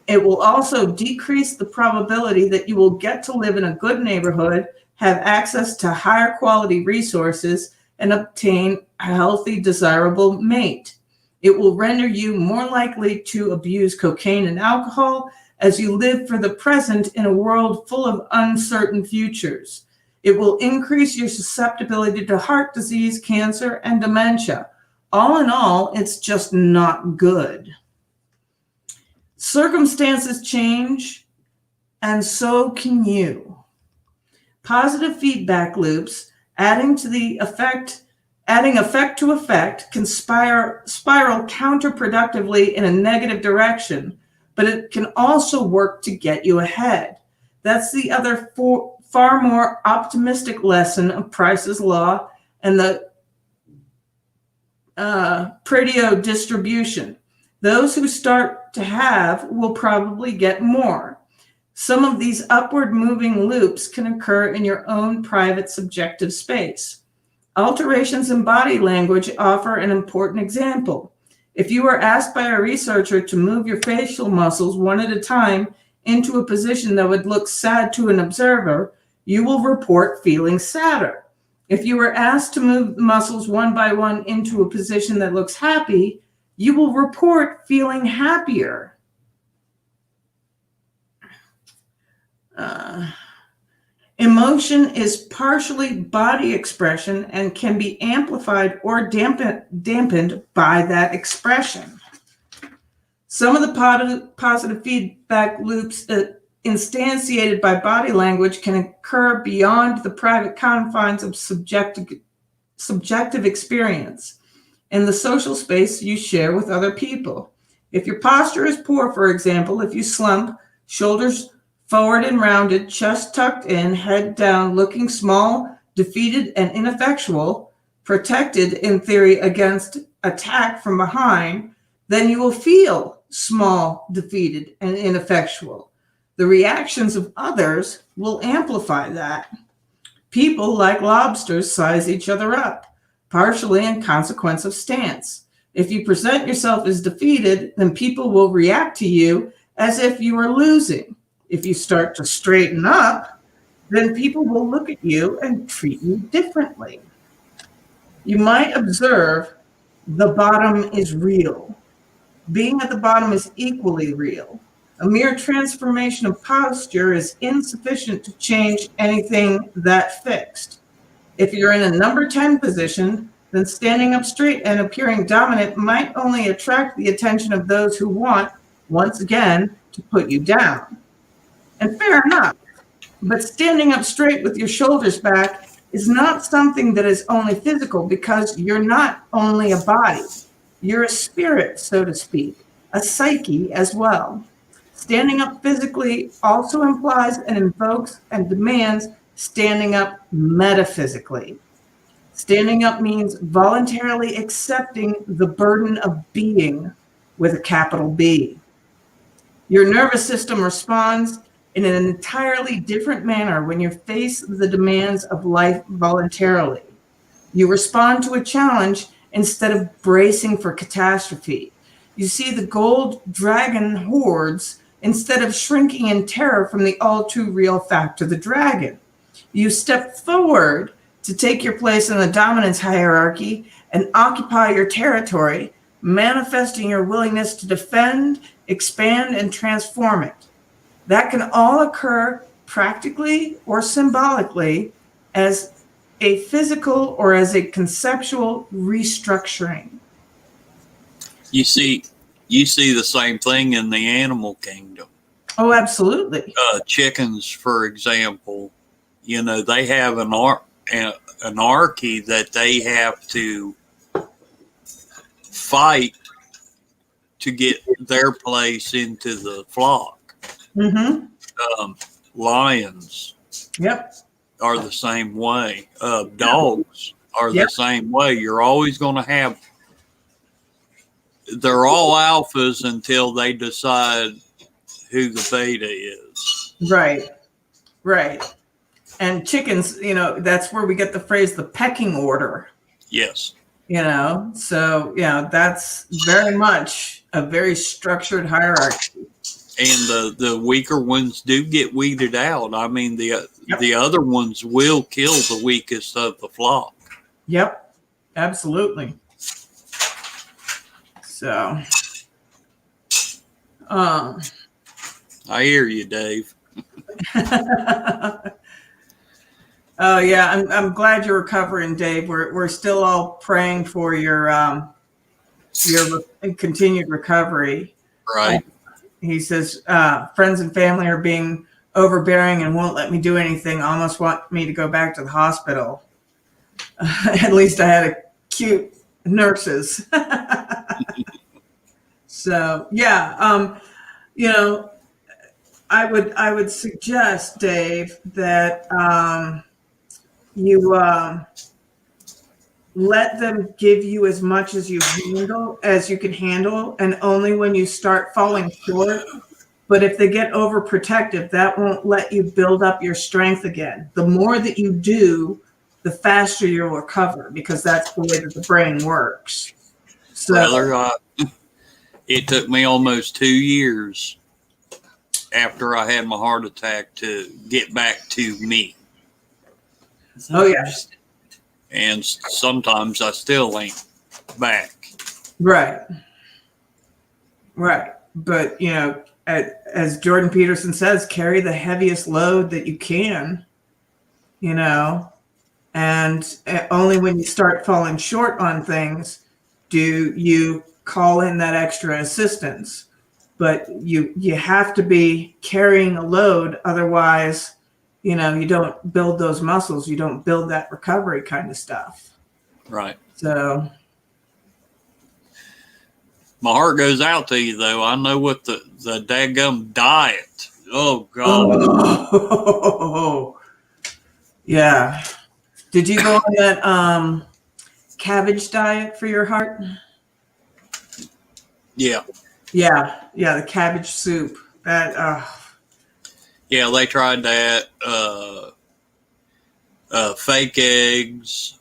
[SPEAKER 1] It will also decrease the probability that you will get to live in a good neighborhood, have access to higher quality resources, and obtain a healthy, desirable mate. It will render you more likely to abuse cocaine and alcohol as you live for the present in a world full of uncertain futures. It will increase your susceptibility to heart disease, cancer, and dementia. All in all, it's just not good. Circumstances change, and so can you. Positive feedback loops, adding effect to effect, can spiral counterproductively in a negative direction, but it can also work to get you ahead. That's the other far more optimistic lesson of Price's Law and the Pareto distribution. Those who start to have will probably get more. Some of these upward moving loops can occur in your own private subjective space. Alterations in body language offer an important example. If you were asked by a researcher to move your facial muscles one at a time into a position that would look sad to an observer, you will report feeling sadder. If you were asked to move the muscles one by one into a position that looks happy, you will report feeling happier. Emotion is partially body expression and can be amplified or dampened by that expression. Some of the positive feedback loops instantiated by body language can occur beyond the private confines of subjective experience in the social space you share with other people. If your posture is poor, for example, if you slump, shoulders forward and rounded, chest tucked in, head down, looking small, defeated, and ineffectual, protected in theory against attack from behind, then you will feel small, defeated, and ineffectual. The reactions of others will amplify that. People, like lobsters, size each other up, partially in consequence of stance. If you present yourself as defeated, then people will react to you as if you are losing. If you start to straighten up, then people will look at you and treat you differently. You might observe the bottom is real. Being at the bottom is equally real. A mere transformation of posture is insufficient to change anything that fixed. If you're in a number 10 position, then standing up straight and appearing dominant might only attract the attention of those who want, once again, to put you down. And fair enough, but standing up straight with your shoulders back is not something that is only physical, because you're not only a body, you're a spirit, so to speak, a psyche as well. Standing up physically also implies and invokes and demands standing up metaphysically. Standing up means voluntarily accepting the burden of being with a capital B. Your nervous system responds in an entirely different manner when you face the demands of life voluntarily. You respond to a challenge instead of bracing for catastrophe. You see the gold dragon hordes instead of shrinking in terror from the all too real fact of the dragon. You step forward to take your place in the dominance hierarchy and occupy your territory, manifesting your willingness to defend, expand, and transform it. That can all occur practically or symbolically as a physical or as a conceptual restructuring.
[SPEAKER 2] You see the same thing in the animal kingdom.
[SPEAKER 1] Oh, absolutely.
[SPEAKER 2] Chickens, for example, they have an anarchy that they have to fight to get their place into the flock.
[SPEAKER 1] Mm-hmm.
[SPEAKER 2] Lions
[SPEAKER 1] Yep.
[SPEAKER 2] are the same way. Dogs are
[SPEAKER 1] Yep.
[SPEAKER 2] the same way. You're always going to have, they're all alphas until they decide who the beta is.
[SPEAKER 1] Right. Right. And chickens, that's where we get the phrase the pecking order.
[SPEAKER 2] Yes.
[SPEAKER 1] So that's very much a very structured hierarchy.
[SPEAKER 2] And the weaker ones do get weeded out. I mean, the other ones will kill the weakest of the flock.
[SPEAKER 1] Yep, absolutely. So,
[SPEAKER 2] I hear you, Dave.
[SPEAKER 1] Oh yeah, I'm glad you're recovering, Dave. We're still all praying for your continued recovery.
[SPEAKER 2] Right.
[SPEAKER 1] He says, friends and family are being overbearing and won't let me do anything. Almost want me to go back to the hospital. At least I had a cute nurses. So yeah, I would suggest, Dave, that you let them give you as much as you can handle, and only when you start falling short. But if they get overprotective, that won't let you build up your strength again. The more that you do, the faster you'll recover, because that's the way that the brain works. So,
[SPEAKER 2] Brother, it took me almost 2 years after I had my heart attack to get back to me.
[SPEAKER 1] oh yeah,
[SPEAKER 2] And sometimes I still ain't back.
[SPEAKER 1] right. But as Jordan Peterson says, carry the heaviest load that you can. And only when you start falling short on things do you call in that extra assistance. But you have to be carrying a load, otherwise, you don't build those muscles, you don't build that recovery kind of stuff.
[SPEAKER 2] Right.
[SPEAKER 1] So
[SPEAKER 2] My heart goes out to you, though. I know what the daggum diet. Oh, God.
[SPEAKER 1] Oh, yeah. Did you go on that cabbage diet for your heart?
[SPEAKER 2] Yeah.
[SPEAKER 1] Yeah, the cabbage soup. That
[SPEAKER 2] Yeah, they tried that. Fake eggs.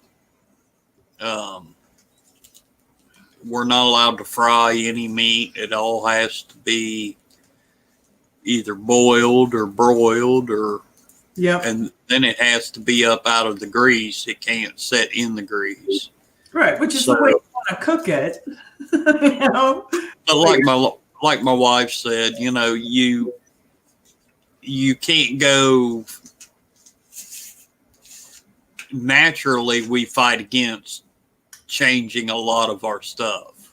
[SPEAKER 2] We're not allowed to fry any meat. It all has to be either boiled or broiled,
[SPEAKER 1] yep.
[SPEAKER 2] and then it has to be up out of the grease. It can't set in the grease.
[SPEAKER 1] Right, which is the way you want to cook it. You know?
[SPEAKER 2] But like my wife said, you can't go. Naturally, we fight against changing a lot of our stuff.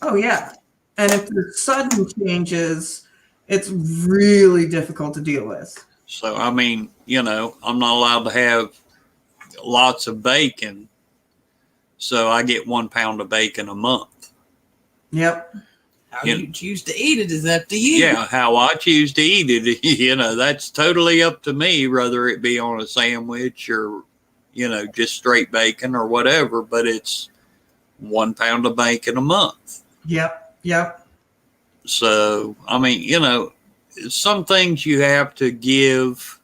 [SPEAKER 1] Oh yeah, and if there's sudden changes, it's really difficult to deal with.
[SPEAKER 2] So I mean, I'm not allowed to have lots of bacon, so I get 1 pound of bacon a month.
[SPEAKER 1] Yep.
[SPEAKER 3] How you choose to eat it is up to you.
[SPEAKER 2] Yeah, how I choose to eat it, that's totally up to me, whether it be on a sandwich or, just straight bacon or whatever, but it's 1 pound of bacon a month.
[SPEAKER 1] Yep.
[SPEAKER 2] So, I mean, some things you have to give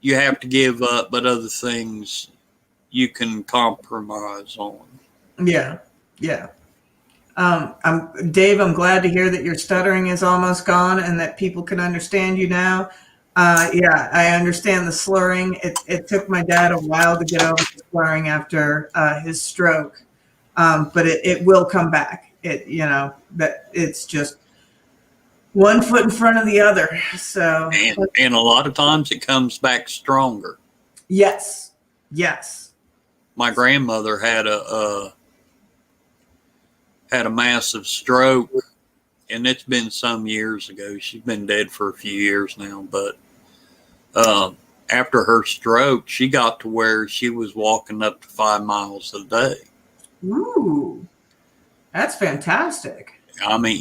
[SPEAKER 2] up, but other things you can compromise on.
[SPEAKER 1] Yeah. Dave, I'm glad to hear that your stuttering is almost gone and that people can understand you now. Yeah, I understand the slurring. It took my dad a while to get over the slurring after his stroke, but it will come back. That it's just one foot in front of the other. So,
[SPEAKER 2] and a lot of times it comes back stronger.
[SPEAKER 1] Yes.
[SPEAKER 2] My grandmother had a massive stroke, and it's been some years ago. She's been dead for a few years now, but after her stroke, she got to where she was walking up to 5 miles a day.
[SPEAKER 1] Ooh, that's fantastic.
[SPEAKER 2] I mean,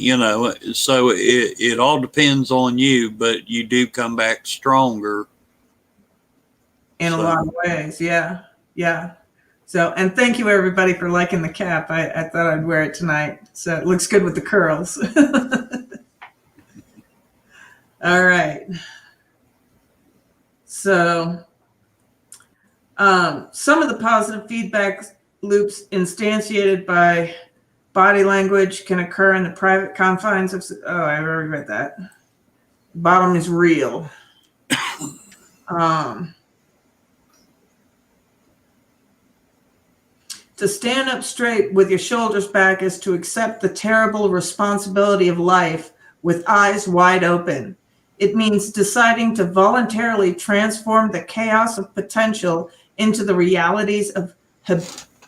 [SPEAKER 2] so it all depends on you, but you do come back stronger.
[SPEAKER 1] In a lot of ways, yeah. So, and thank you everybody for liking the cap. I thought I'd wear it tonight. So it looks good with the curls. All right. So, some of the positive feedback loops instantiated by body language can occur in the private confines of, I already read that. Bottom is real. To stand up straight with your shoulders back is to accept the terrible responsibility of life with eyes wide open. It means deciding to voluntarily transform the chaos of potential into the realities of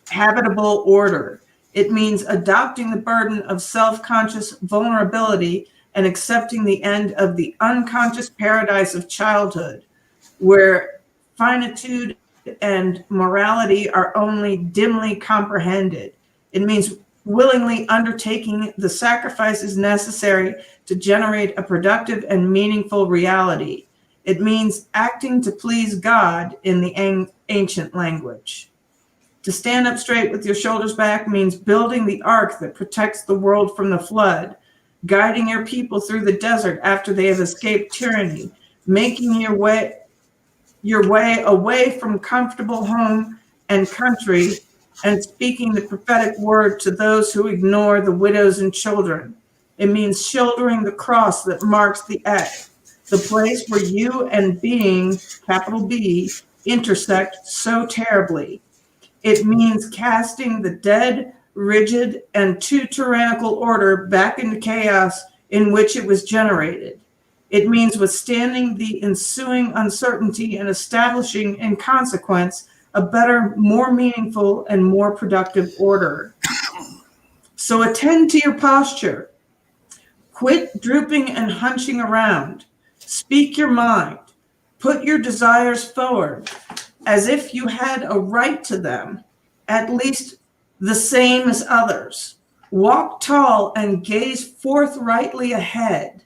[SPEAKER 1] habitable order. It means adopting the burden of self-conscious vulnerability and accepting the end of the unconscious paradise of childhood, where finitude and morality are only dimly comprehended. It means willingly undertaking the sacrifices necessary to generate a productive and meaningful reality. It means acting to please God in the ancient language. To stand up straight with your shoulders back means building the ark that protects the world from the flood, guiding your people through the desert after they have escaped tyranny, making your way away from comfortable home and country, and speaking the prophetic word to those who ignore the widows and children. It means shouldering the cross that marks the X, the place where you and being, capital B, intersect so terribly. It means casting the dead, rigid, and too tyrannical order back into chaos in which it was generated. It means withstanding the ensuing uncertainty and establishing, in consequence, a better, more meaningful, and more productive order. So attend to your posture. Quit drooping and hunching around. Speak your mind. Put your desires forward as if you had a right to them, at least the same as others. Walk tall and gaze forthrightly ahead.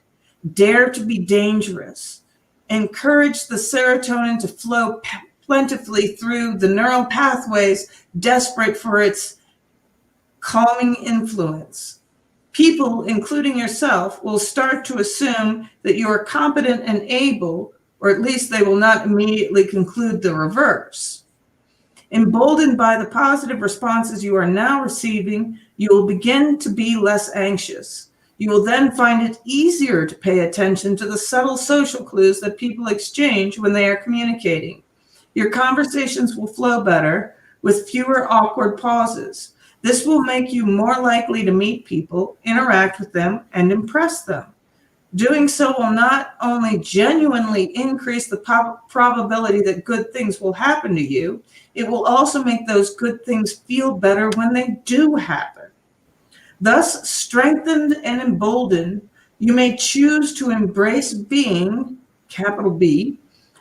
[SPEAKER 1] Dare to be dangerous. Encourage the serotonin to flow plentifully through the neural pathways desperate for its calming influence. People, including yourself, will start to assume that you are competent and able, or at least they will not immediately conclude the reverse. Emboldened by the positive responses you are now receiving, you will begin to be less anxious. You will then find it easier to pay attention to the subtle social clues that people exchange when they are communicating. Your conversations will flow better with fewer awkward pauses. This will make you more likely to meet people, interact with them, and impress them. Doing so will not only genuinely increase the probability that good things will happen to you, it will also make those good things feel better when they do happen. Thus, strengthened and emboldened, you may choose to embrace being, capital B,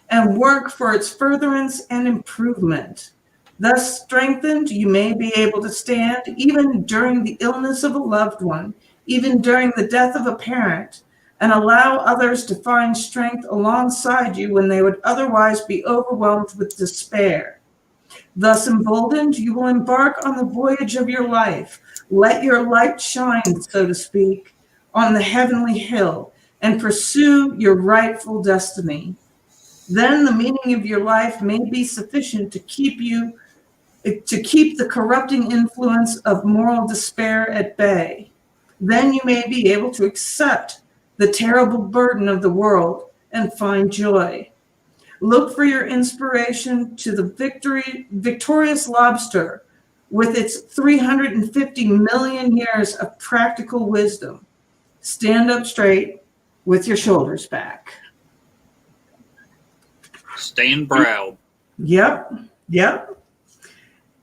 [SPEAKER 1] and work for its furtherance and improvement. Thus strengthened, you may be able to stand even during the illness of a loved one, even during the death of a parent, and allow others to find strength alongside you when they would otherwise be overwhelmed with despair. Thus emboldened, you will embark on the voyage of your life. Let your light shine, so to speak, on the heavenly hill and pursue your rightful destiny. Then the meaning of your life may be sufficient to keep the corrupting influence of moral despair at bay. Then you may be able to accept the terrible burden of the world and find joy. Look for your inspiration to the victorious lobster with its 350 million years of practical wisdom. Stand up straight with your shoulders back.
[SPEAKER 2] Stand proud.
[SPEAKER 1] Yep.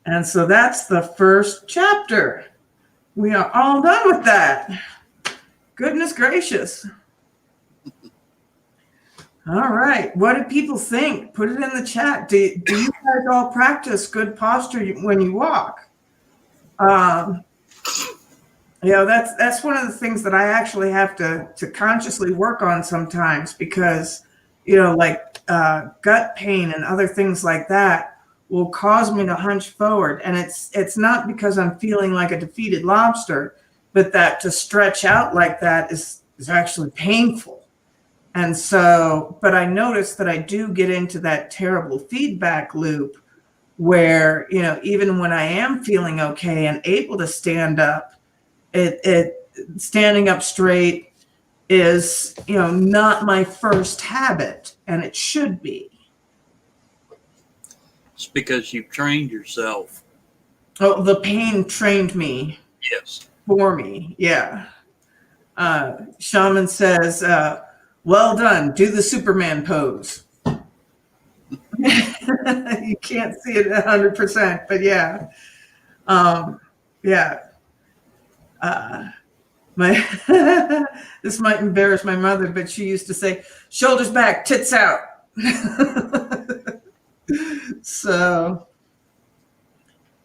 [SPEAKER 1] And so that's the first chapter. We are all done with that. Goodness gracious. All right. What do people think? Put it in the chat. Do you guys all practice good posture when you walk? That's one of the things that I actually have to consciously work on sometimes because, gut pain and other things like that will cause me to hunch forward. And it's not because I'm feeling like a defeated lobster, but that to stretch out like that is actually painful. And so, but I notice that I do get into that terrible feedback loop where, even when I am feeling okay and able to stand up, standing up straight is, not my first habit, and it should be.
[SPEAKER 2] It's because you've trained yourself.
[SPEAKER 1] Oh, the pain trained me.
[SPEAKER 2] Yes.
[SPEAKER 1] For me, yeah. Shaman says, well done, do the Superman pose. You can't see it 100%, but yeah. This might embarrass my mother, but she used to say, shoulders back, tits out. So,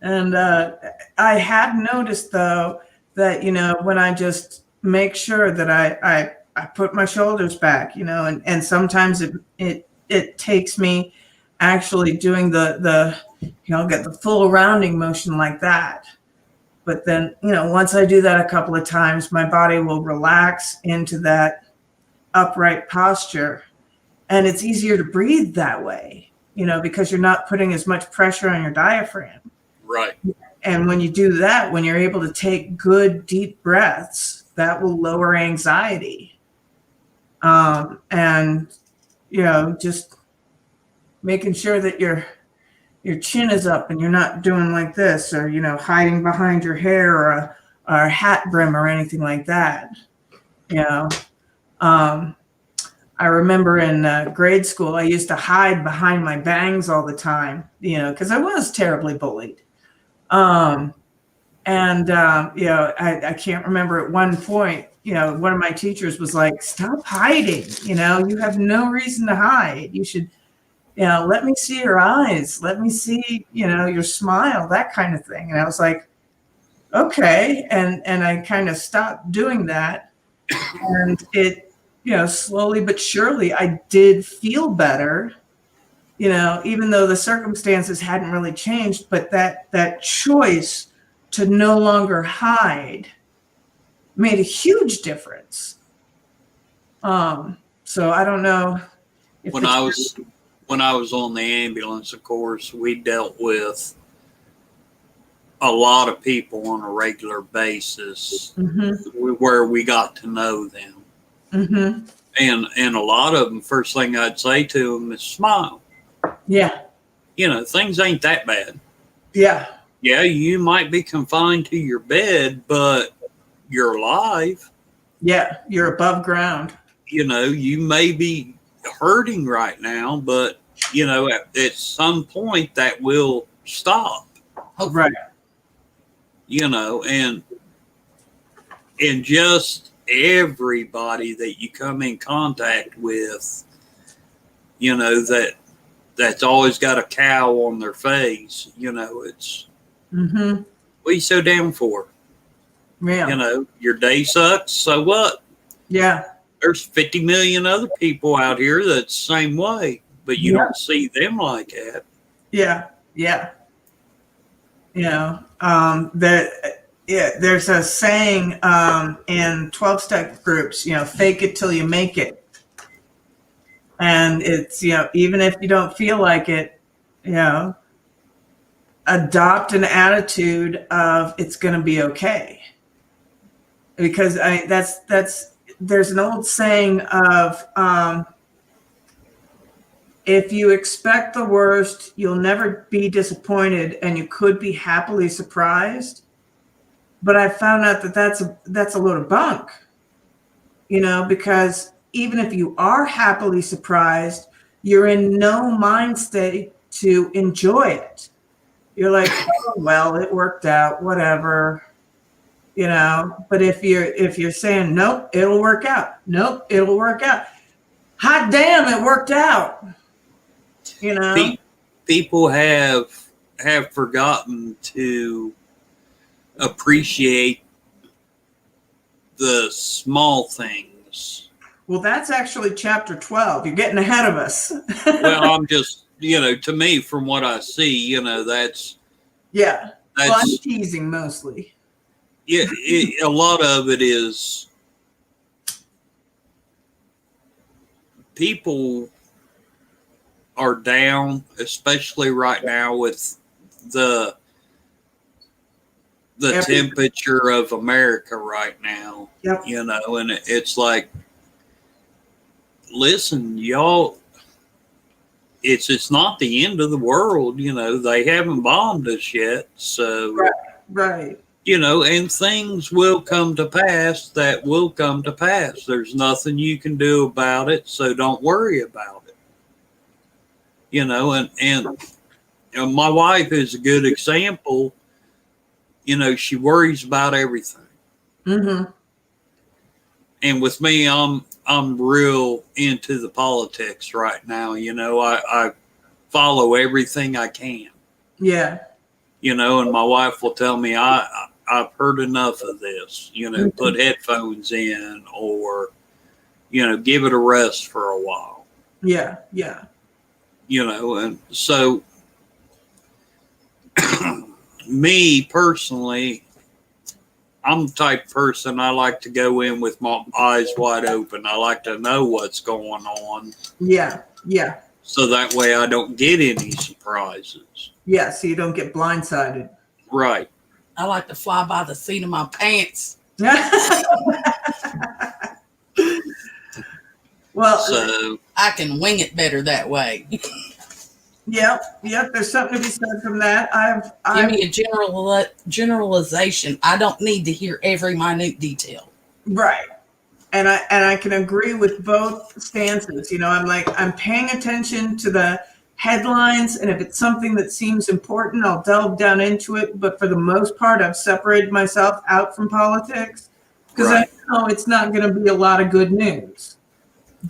[SPEAKER 1] and I have noticed though that, when I just make sure that I put my shoulders back, and sometimes it takes me actually doing the get the full rounding motion like that. But then, once I do that a couple of times, my body will relax into that upright posture, and it's easier to breathe that way, because you're not putting as much pressure on your diaphragm.
[SPEAKER 2] Right.
[SPEAKER 1] And when you do that, when you're able to take good, deep breaths, that will lower anxiety. And, just making sure that your chin is up and you're not doing like this or, hiding behind your hair or a hat brim or anything like that. I remember in grade school, I used to hide behind my bangs all the time, because I was terribly bullied. I can't remember at one point, one of my teachers was like, stop hiding. You have no reason to hide. You should, let me see your eyes. Let me see, your smile, that kind of thing. And I was like, okay. And I kind of stopped doing that. And it, slowly but surely I did feel better, even though the circumstances hadn't really changed, but that choice to no longer hide made a huge difference. So I don't know if
[SPEAKER 2] When I was on the ambulance, of course, we dealt with a lot of people on a regular basis where we got to know them.
[SPEAKER 1] Mm-hmm.
[SPEAKER 2] And a lot of them, first thing I'd say to them is smile.
[SPEAKER 1] Yeah.
[SPEAKER 2] Things ain't that bad.
[SPEAKER 1] Yeah.
[SPEAKER 2] Yeah, you might be confined to your bed, but you're alive.
[SPEAKER 1] Yeah, you're above ground.
[SPEAKER 2] You may be hurting right now, but at some point that will stop.
[SPEAKER 1] Right.
[SPEAKER 2] And just everybody that you come in contact with, that's always got a cow on their face, it's what are you so down for?
[SPEAKER 1] Yeah.
[SPEAKER 2] Your day sucks, so what?
[SPEAKER 1] Yeah.
[SPEAKER 2] There's 50 million other people out here that's the same way, but you don't see them like that.
[SPEAKER 1] Yeah. Yeah. There's a saying in 12-step groups, fake it till you make it. And it's, even if you don't feel like it, adopt an attitude of it's going to be okay. Because there's an old saying of, if you expect the worst, you'll never be disappointed, and you could be happily surprised. But I found out that that's a load of bunk, because even if you are happily surprised, you're in no mind state to enjoy it. You're like, oh, well, it worked out, whatever, But if you're saying, nope, it'll work out. Nope, it'll work out. Hot damn, it worked out.
[SPEAKER 2] People have forgotten to appreciate the small things.
[SPEAKER 1] Well, that's actually chapter 12. You're getting ahead of us.
[SPEAKER 2] Well, I'm just, to me, from what I see, that's.
[SPEAKER 1] Yeah. Well, I'm teasing mostly.
[SPEAKER 2] Yeah, a lot of it is people are down, especially right now with the temperature of America right now.
[SPEAKER 1] Yep.
[SPEAKER 2] And it's like, listen, y'all, it's not the end of the world. They haven't bombed us yet, so
[SPEAKER 1] right.
[SPEAKER 2] And things will come to pass that will come to pass. There's nothing you can do about it, so don't worry about it. And my wife is a good example. She worries about everything.
[SPEAKER 1] Mm-hmm.
[SPEAKER 2] And with me, I'm real into the politics right now. I follow everything I can.
[SPEAKER 1] Yeah.
[SPEAKER 2] And my wife will tell me, I've heard enough of this, put headphones in or, give it a rest for a while.
[SPEAKER 1] Yeah. Yeah.
[SPEAKER 2] And so me personally, I'm the type of person, I like to go in with my eyes wide open. I like to know what's going on.
[SPEAKER 1] Yeah. Yeah.
[SPEAKER 2] So that way I don't get any surprises.
[SPEAKER 1] Yeah. So you don't get blindsided.
[SPEAKER 2] Right.
[SPEAKER 4] I like to fly by the seat of my pants.
[SPEAKER 1] Well,
[SPEAKER 2] so
[SPEAKER 4] I can wing it better that way.
[SPEAKER 1] Yep. There's something to be said from that.
[SPEAKER 4] Give me a generalization. I don't need to hear every minute detail.
[SPEAKER 1] Right. And I can agree with both stances. I'm paying attention to the headlines, and if it's something that seems important, I'll delve down into it. But for the most part, I've separated myself out from politics because I know it's not going to be a lot of good news.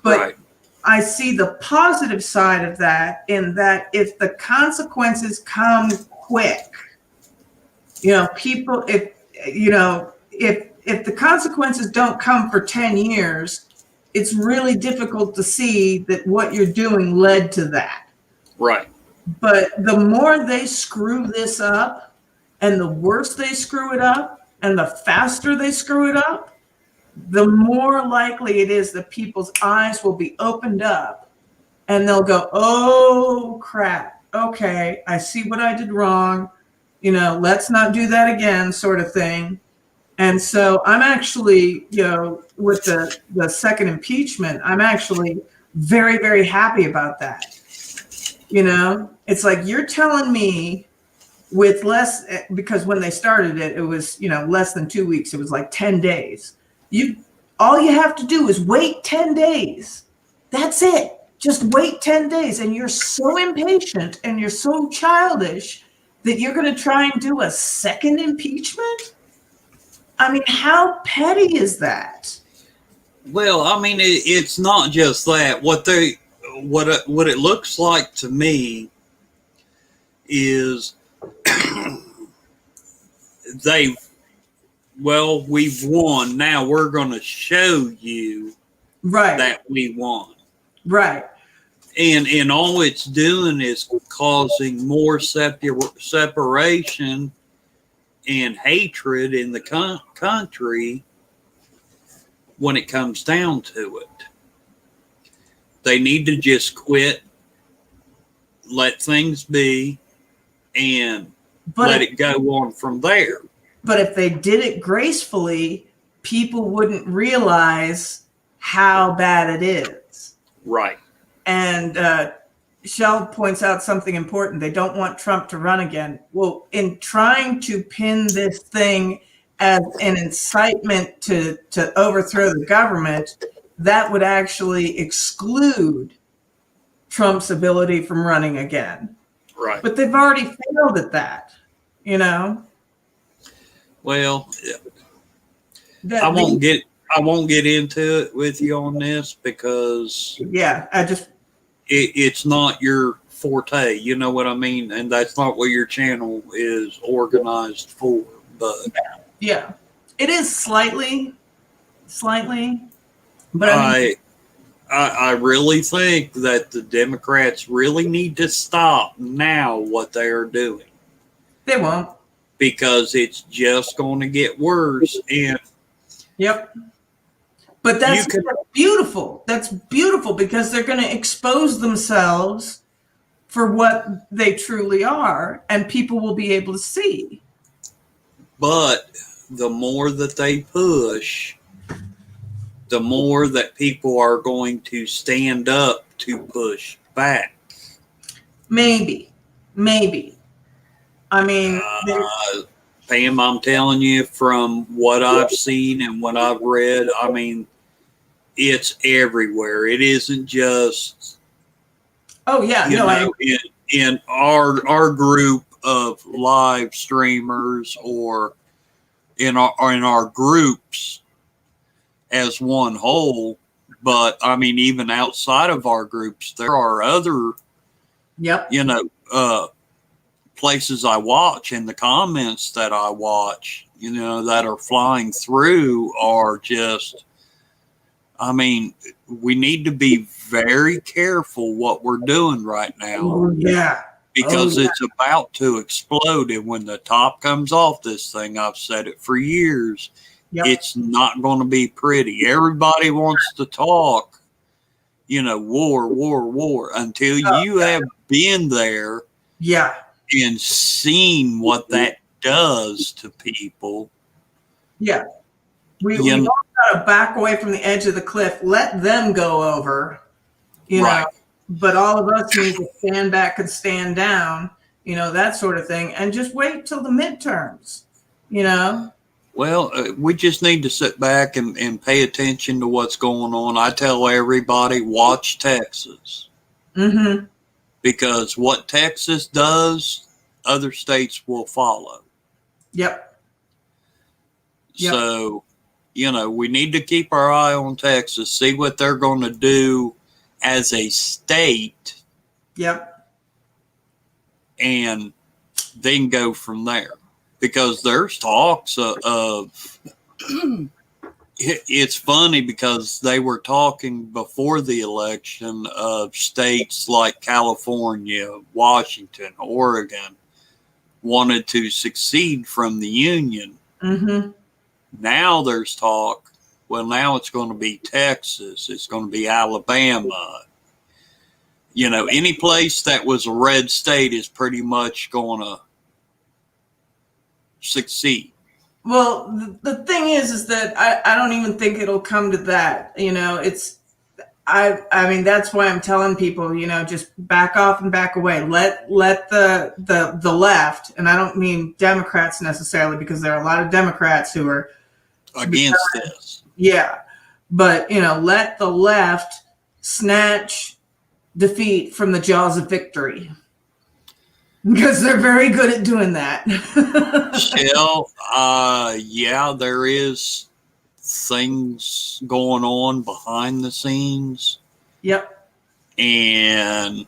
[SPEAKER 1] But I see the positive side of that in that if the consequences come quick, people, you know, if the consequences don't come for 10 years, it's really difficult to see that what you're doing led to that.
[SPEAKER 2] Right.
[SPEAKER 1] But the more they screw this up, and the worse they screw it up, and the faster they screw it up, the more likely it is that people's eyes will be opened up and they'll go, oh crap, okay, I see what I did wrong. You know, let's not do that again, sort of thing. And so I'm actually, you know, with the second impeachment, I'm actually very, very happy about that. You know, it's like you're telling me with less, because when they started it, it was, you know, less than 2 weeks. It was like 10 days. All you have to do is wait 10 days. That's it. Just wait 10 days. And you're so impatient and you're so childish that you're going to try and do a second impeachment? I mean, how petty is that?
[SPEAKER 2] Well, I mean, it's not just that. What it looks like to me is we've won. Now we're going to show you
[SPEAKER 1] Right.
[SPEAKER 2] that we won.
[SPEAKER 1] Right.
[SPEAKER 2] And all it's doing is causing more separation and hatred in the country when it comes down to it. They need to just quit, let things be, and let it go on from there.
[SPEAKER 1] But if they did it gracefully, people wouldn't realize how bad it is.
[SPEAKER 2] Right.
[SPEAKER 1] And Shell points out something important. They don't want Trump to run again. Well, in trying to pin this thing as an incitement to overthrow the government, that would actually exclude Trump's ability from running again.
[SPEAKER 2] Right.
[SPEAKER 1] But they've already failed at that, you know?
[SPEAKER 2] Well, I won't get into it with you on this because it's not your forte. You know what I mean? And that's not what your channel is organized for. But
[SPEAKER 1] yeah, it is slightly. But
[SPEAKER 2] I really think that the Democrats really need to stop now what they are doing.
[SPEAKER 1] They won't.
[SPEAKER 2] Because it's just going to get worse. And
[SPEAKER 1] yep. But that's beautiful. That's beautiful because they're going to expose themselves for what they truly are, and people will be able to see.
[SPEAKER 2] But the more that they push, the more that people are going to stand up to push back.
[SPEAKER 1] Maybe. I mean,
[SPEAKER 2] Pam, I'm telling you from what I've seen and what I've read, I mean, it's everywhere. It isn't just.
[SPEAKER 1] Oh yeah,
[SPEAKER 2] in our group of live streamers or in our groups as one whole, but I mean, even outside of our groups, there are other.
[SPEAKER 1] Yep.
[SPEAKER 2] Places I watch and the comments that I watch, that are flying through are just, I mean, we need to be very careful what we're doing right now.
[SPEAKER 1] Oh, yeah.
[SPEAKER 2] Because it's about to explode. And when the top comes off this thing, I've said it for years, it's not going to be pretty. Everybody wants to talk, war until you have been there.
[SPEAKER 1] Yeah.
[SPEAKER 2] And seen what that does to people.
[SPEAKER 1] Yeah. We all got to back away from the edge of the cliff, let them go over, know, but all of us need to stand back and stand down, that sort of thing, and just wait till the midterms,
[SPEAKER 2] Well, we just need to sit back and pay attention to what's going on. I tell everybody, watch Texas.
[SPEAKER 1] Mm-hmm.
[SPEAKER 2] Because what Texas does, other states will follow.
[SPEAKER 1] Yep.
[SPEAKER 2] So, we need to keep our eye on Texas, see what they're going to do as a state.
[SPEAKER 1] Yep.
[SPEAKER 2] And then go from there. because there's talks of it's funny because they were talking before the election of states like California, Washington, Oregon wanted to secede from the Union.
[SPEAKER 1] Mm-hmm.
[SPEAKER 2] Now there's talk, well, now it's going to be Texas, it's going to be Alabama. You know, any place that was a red state is pretty much going to succeed.
[SPEAKER 1] Well, the thing is that I don't even think it'll come to that. You know, I mean, that's why I'm telling people, you know, just back off and back away. Let the left, and I don't mean Democrats necessarily, because there are a lot of Democrats who are
[SPEAKER 2] Against this.
[SPEAKER 1] yeah, but you know, let the left snatch defeat from the jaws of victory, because they're very good at doing that.
[SPEAKER 2] Shell, yeah, there is things going on behind the scenes,
[SPEAKER 1] Yep.
[SPEAKER 2] and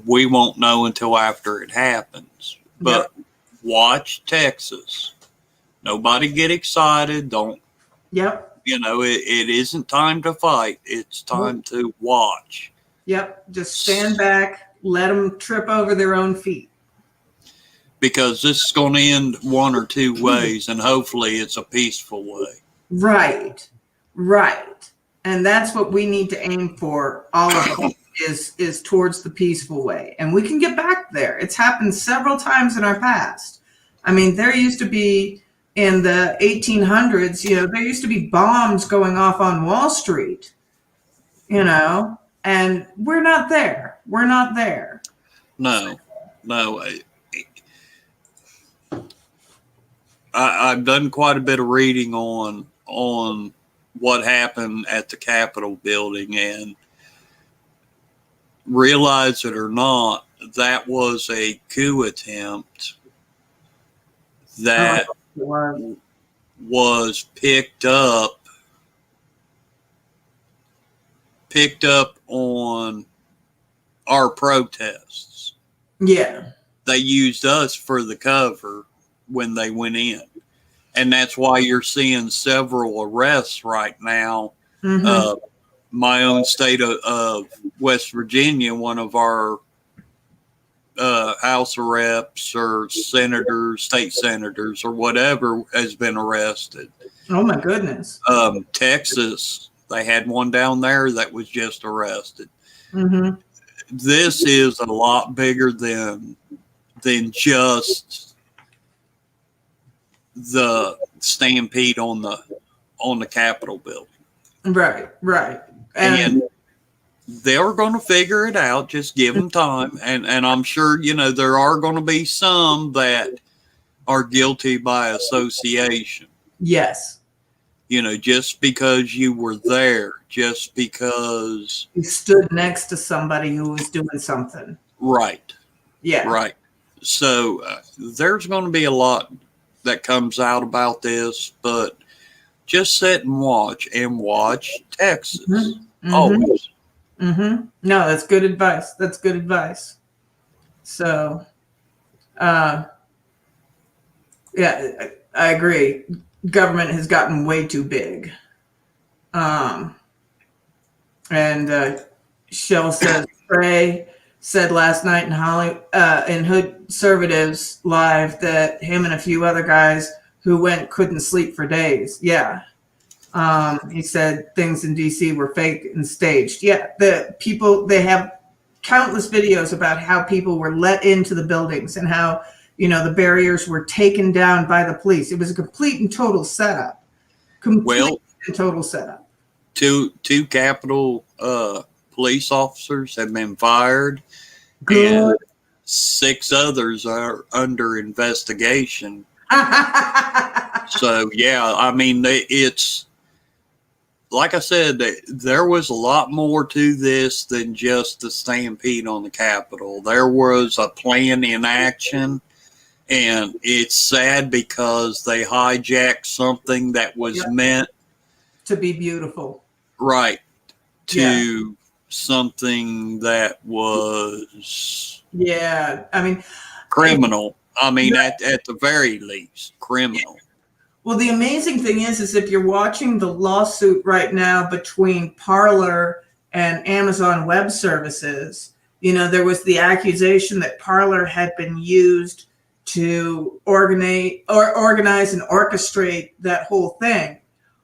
[SPEAKER 2] we won't know until after it happens. But watch Texas. Nobody get excited. Don't,
[SPEAKER 1] Yep.
[SPEAKER 2] you know, it isn't time to fight. It's time to watch.
[SPEAKER 1] Yep. Just stand back, let them trip over their own feet.
[SPEAKER 2] Because this is going to end one or two ways, and hopefully it's a peaceful way.
[SPEAKER 1] Right. Right. And that's what we need to aim for, all of us, is towards the peaceful way. And we can get back there. It's happened several times in our past. I mean, there used to be, in the 1800s, you know, there used to be bombs going off on Wall Street, you know, and we're not there. We're not there.
[SPEAKER 2] No. I've done quite a bit of reading on what happened at the Capitol building, and realize it or not, that was a coup attempt that was picked up on our protests.
[SPEAKER 1] Yeah.
[SPEAKER 2] They used us for the cover when they went in. And that's why you're seeing several arrests right now.
[SPEAKER 1] Mm-hmm.
[SPEAKER 2] My own state of West Virginia, one of our House of Reps or senators, state senators or whatever has been arrested.
[SPEAKER 1] Oh my goodness.
[SPEAKER 2] Texas, they had one down there that was just arrested.
[SPEAKER 1] Mm-hmm.
[SPEAKER 2] This is a lot bigger than just the stampede on the Capitol building.
[SPEAKER 1] Right.
[SPEAKER 2] And they're going to figure it out. Just give them time. And I'm sure, you know, there are going to be some that are guilty by association.
[SPEAKER 1] Yes.
[SPEAKER 2] You know, just because you were there, just because
[SPEAKER 1] You stood next to somebody who was doing something.
[SPEAKER 2] right.
[SPEAKER 1] Yeah.
[SPEAKER 2] Right. So there's going to be a lot that comes out about this, but just sit and watch Texas.
[SPEAKER 1] Mm-hmm.
[SPEAKER 2] Always.
[SPEAKER 1] Mm-hmm. No, that's good advice. That's good advice. So, yeah, I agree. Government has gotten way too big. And Shell says, Trey said last night in Hood Conservatives Live that him and a few other guys who went couldn't sleep for days. Yeah. He said things in DC were fake and staged. Yeah, they have countless videos about how people were let into the buildings and how, you know, the barriers were taken down by the police. It was a complete and total setup. Total setup.
[SPEAKER 2] Two Capitol police officers have been fired.
[SPEAKER 1] Good.
[SPEAKER 2] And 6 others are under investigation. So, yeah, I mean, it's like I said, there was a lot more to this than just the stampede on the Capitol. There was a plan in action, and it's sad because they hijacked something that was meant
[SPEAKER 1] to be beautiful.
[SPEAKER 2] Right. To something that was
[SPEAKER 1] I mean,
[SPEAKER 2] criminal. I mean, at the very least, criminal.
[SPEAKER 1] Well, the amazing thing is if you're watching the lawsuit right now between Parler and Amazon Web Services, there was the accusation that Parler had been used to organize and orchestrate that whole thing.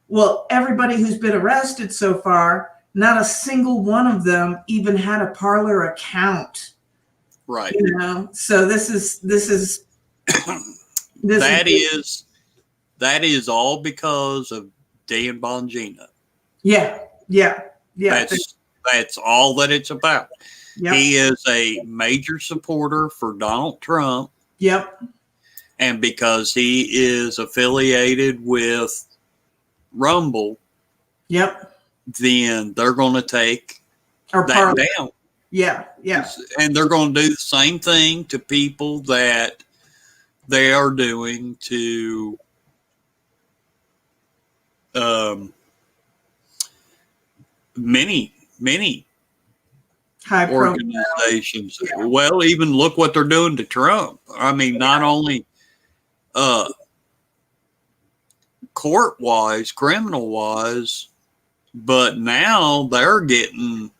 [SPEAKER 1] Well, everybody who's been arrested so far, not a single one of them even had a Parler account.
[SPEAKER 2] Right.
[SPEAKER 1] So this is
[SPEAKER 2] that is all because of Dan Bongino.
[SPEAKER 1] Yeah.
[SPEAKER 2] That's all that it's about.
[SPEAKER 1] Yep.
[SPEAKER 2] He is a major supporter for Donald Trump.
[SPEAKER 1] Yep.
[SPEAKER 2] And because he is affiliated with Rumble,
[SPEAKER 1] yep,
[SPEAKER 2] then they're going to take
[SPEAKER 1] or
[SPEAKER 2] that
[SPEAKER 1] Parler.
[SPEAKER 2] down.
[SPEAKER 1] Yeah.
[SPEAKER 2] And they're going to do the same thing to people that they are doing to many
[SPEAKER 1] High
[SPEAKER 2] organizations.
[SPEAKER 1] Yeah.
[SPEAKER 2] Well, even look what they're doing to Trump. I mean, not only court-wise, criminal-wise, but now they're getting,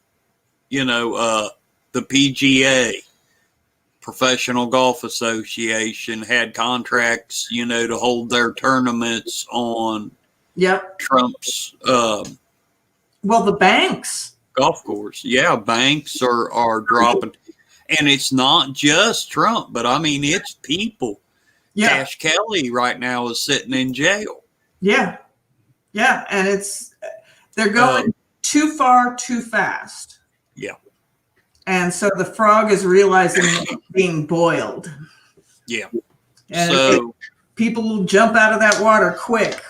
[SPEAKER 2] the PGA, Professional Golf Association, had contracts, to hold their tournaments on
[SPEAKER 1] Yep.
[SPEAKER 2] Trump's
[SPEAKER 1] Well, the banks.
[SPEAKER 2] golf course. Yeah, banks are dropping. And it's not just Trump, but I mean, it's people.
[SPEAKER 1] Yeah.
[SPEAKER 2] Cash Kelly right now is sitting in jail.
[SPEAKER 1] Yeah. And they're going too far, too fast.
[SPEAKER 2] Yeah.
[SPEAKER 1] And so the frog is realizing it's being boiled.
[SPEAKER 2] Yeah.
[SPEAKER 1] And
[SPEAKER 2] So
[SPEAKER 1] people will jump out of that water quick.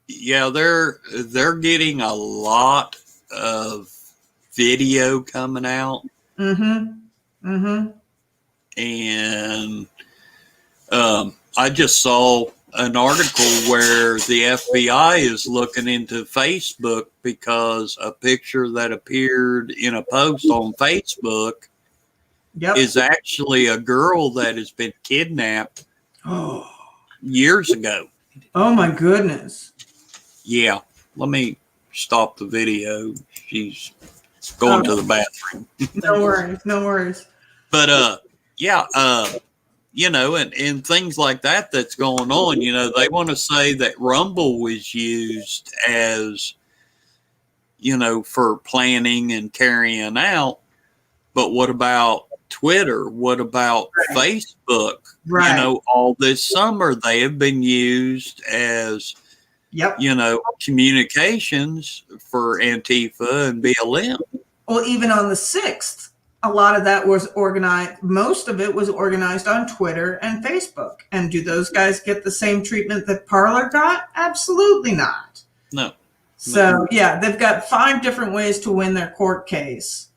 [SPEAKER 2] yeah, they're getting a lot of video coming out. And I just saw an article where the FBI is looking into Facebook because a picture that appeared in a post on Facebook
[SPEAKER 1] Yep.
[SPEAKER 2] is actually a girl that has been kidnapped years ago.
[SPEAKER 1] Oh my goodness.
[SPEAKER 2] Yeah, let me stop the video. She's going to the bathroom.
[SPEAKER 1] No worries.
[SPEAKER 2] But and things like that's going on. They want to say that Rumble was used as, for planning and carrying out. But what about Twitter? What about Facebook?
[SPEAKER 1] Right.
[SPEAKER 2] All this summer they have been used as,
[SPEAKER 1] Yep.
[SPEAKER 2] communications for Antifa and BLM.
[SPEAKER 1] Well, even on the 6th, a lot of that was organized. Most of it was organized on Twitter and Facebook. And do those guys get the same treatment that Parler got? Absolutely not.
[SPEAKER 2] No.
[SPEAKER 1] So yeah, they've got 5 different ways to win their court case,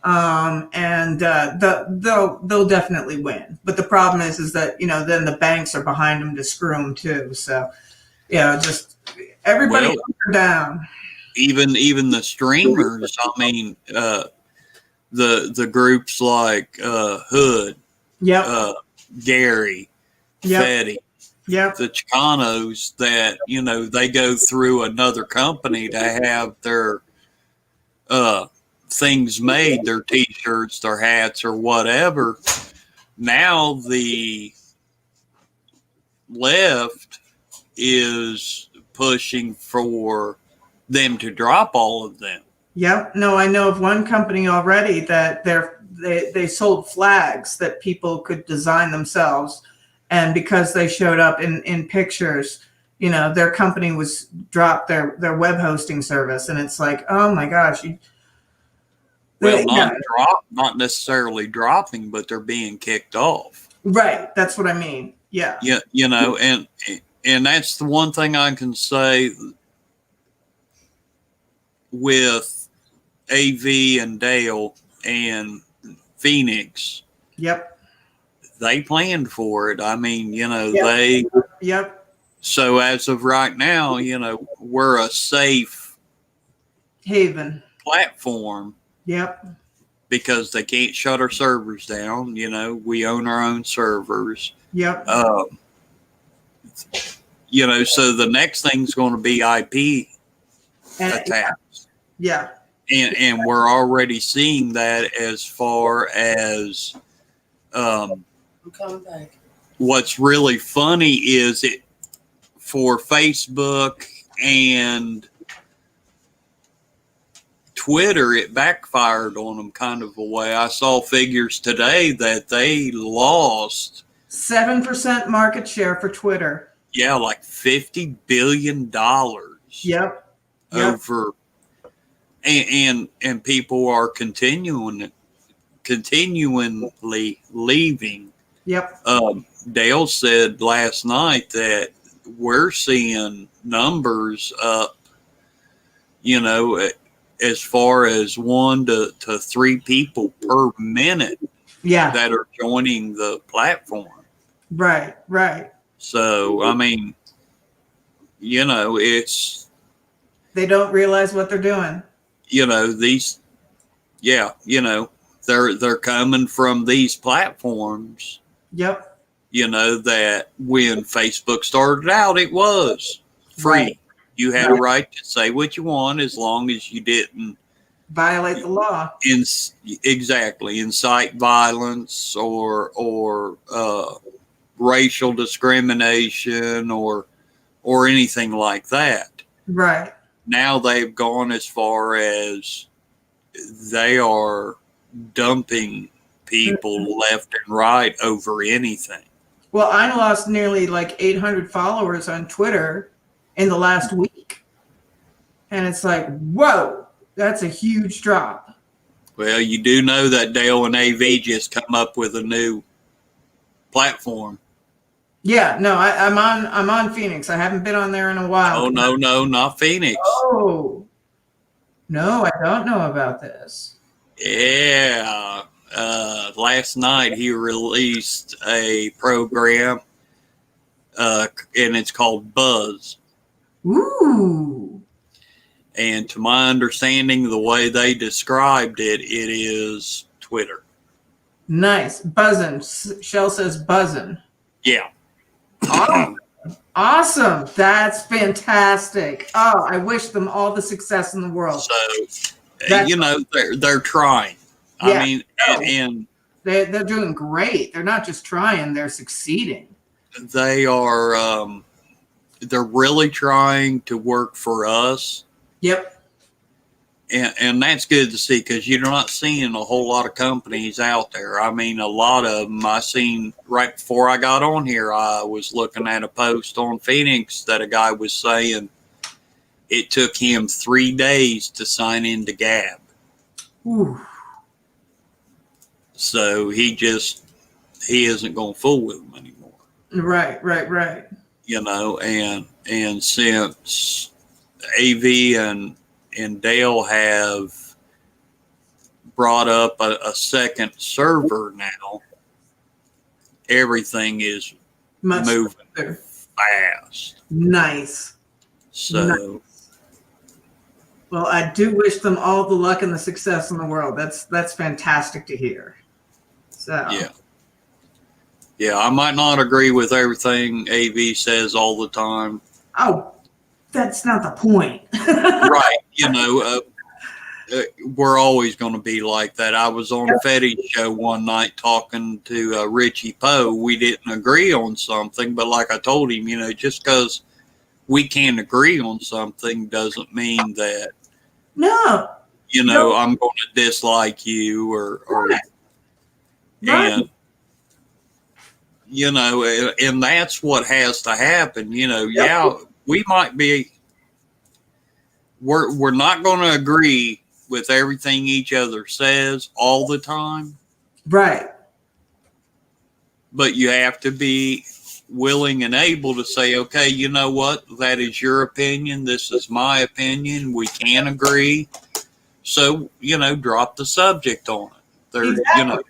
[SPEAKER 1] and they'll definitely win. But the problem is that then the banks are behind them to screw them too. So just everybody hunker down.
[SPEAKER 2] Even the streamers. I mean, the groups like Hood,
[SPEAKER 1] Yep.
[SPEAKER 2] Gary,
[SPEAKER 1] Yep.
[SPEAKER 2] Fetty,
[SPEAKER 1] Yep.
[SPEAKER 2] the Chicanos that they go through another company to have their things made, their T-shirts, their hats, or whatever. Now the left is pushing for them to drop all of them.
[SPEAKER 1] Yep. No, I know of one company already that they sold flags that people could design themselves, and because they showed up in pictures, their company was dropped their web hosting service, and it's like, oh my gosh.
[SPEAKER 2] Not necessarily dropping, but they're being kicked off.
[SPEAKER 1] Right. That's what I mean. Yeah.
[SPEAKER 2] Yeah. And that's the one thing I can say with AV and Dale and Phoenix.
[SPEAKER 1] Yep.
[SPEAKER 2] They planned for it. I mean,
[SPEAKER 1] Yep.
[SPEAKER 2] So as of right now, we're a safe
[SPEAKER 1] haven
[SPEAKER 2] platform.
[SPEAKER 1] Yep.
[SPEAKER 2] because they can't shut our servers down. You know, we own our own servers.
[SPEAKER 1] Yep.
[SPEAKER 2] You know, so the next thing's going to be IP
[SPEAKER 1] And,
[SPEAKER 2] attacks.
[SPEAKER 1] yeah.
[SPEAKER 2] And we're already seeing that as far as
[SPEAKER 4] I'm coming back.
[SPEAKER 2] what's really funny is it for Facebook and Twitter, it backfired on them kind of a way. I saw figures today that they lost
[SPEAKER 1] 7% market share for Twitter.
[SPEAKER 2] yeah, like $50 billion
[SPEAKER 1] Yep.
[SPEAKER 2] over, and people are continually leaving.
[SPEAKER 1] Yep.
[SPEAKER 2] Dale said last night that we're seeing numbers up, you know, as far as 1 to 3 people per minute
[SPEAKER 1] Yeah.
[SPEAKER 2] that are joining the platform.
[SPEAKER 1] Right. Right.
[SPEAKER 2] So, I mean, you know, it's,
[SPEAKER 1] They don't realize what they're doing.
[SPEAKER 2] you know, these, yeah, you know, they're coming from these platforms,
[SPEAKER 1] Yep.
[SPEAKER 2] you know, that when Facebook started out, it was free.
[SPEAKER 1] Right.
[SPEAKER 2] You had a right to say what you want as long as you didn't
[SPEAKER 1] Violate the law.
[SPEAKER 2] incite violence or racial discrimination or anything like that.
[SPEAKER 1] Right.
[SPEAKER 2] Now they've gone as far as they are dumping people left and right over anything.
[SPEAKER 1] Well, I lost nearly like 800 followers on Twitter in the last week. And it's like, whoa, that's a huge drop.
[SPEAKER 2] Well, you do know that Dale and AV just come up with a new platform.
[SPEAKER 1] Yeah, no, I'm on Phoenix. I haven't been on there in a while.
[SPEAKER 2] Oh, no, not Phoenix.
[SPEAKER 1] Oh, no, I don't know about this.
[SPEAKER 2] Yeah. Last night he released a program, and it's called Buzz.
[SPEAKER 1] Ooh,
[SPEAKER 2] And to my understanding, the way they described it, it is Twitter.
[SPEAKER 1] nice. Buzzing. Shell says buzzing.
[SPEAKER 2] Yeah.
[SPEAKER 1] Awesome. Awesome. That's fantastic. Oh, I wish them all the success in the world.
[SPEAKER 2] So,
[SPEAKER 1] That's-
[SPEAKER 2] you know, they're trying.
[SPEAKER 1] Yeah,
[SPEAKER 2] I mean,
[SPEAKER 1] no.
[SPEAKER 2] and
[SPEAKER 1] They're doing great. They're not just trying, they're succeeding.
[SPEAKER 2] they are, they're really trying to work for us.
[SPEAKER 1] Yep.
[SPEAKER 2] And that's good to see because you're not seeing a whole lot of companies out there. I mean, a lot of them I seen right before I got on here. I was looking at a post on Phoenix that a guy was saying it took him 3 days to sign into Gab.
[SPEAKER 1] Ooh.
[SPEAKER 2] So he isn't going to fool with them anymore.
[SPEAKER 1] Right.
[SPEAKER 2] You know, and since AV and Dale have brought up a second server now, everything is
[SPEAKER 1] Much
[SPEAKER 2] moving
[SPEAKER 1] better.
[SPEAKER 2] fast.
[SPEAKER 1] Nice.
[SPEAKER 2] So
[SPEAKER 1] Well, I do wish them all the luck and the success in the world. That's fantastic to hear. So
[SPEAKER 2] yeah, I might not agree with everything AV says all the time.
[SPEAKER 1] Oh, that's not the point.
[SPEAKER 2] Right. You know, we're always going to be like that. I was on Fetty's show one night talking to Richie Poe. We didn't agree on something, but like I told him, you know, just because we can't agree on something doesn't mean that,
[SPEAKER 1] No.
[SPEAKER 2] you know, I'm going to dislike you or
[SPEAKER 1] Right.
[SPEAKER 2] and you know, and that's what has to happen. You know, yeah, we might be. We're not going to agree with everything each other says all the time,
[SPEAKER 1] Right.
[SPEAKER 2] but you have to be willing and able to say, okay, you know what, that is your opinion. This is my opinion. We can agree. So, you know, drop the subject on it. There, you know,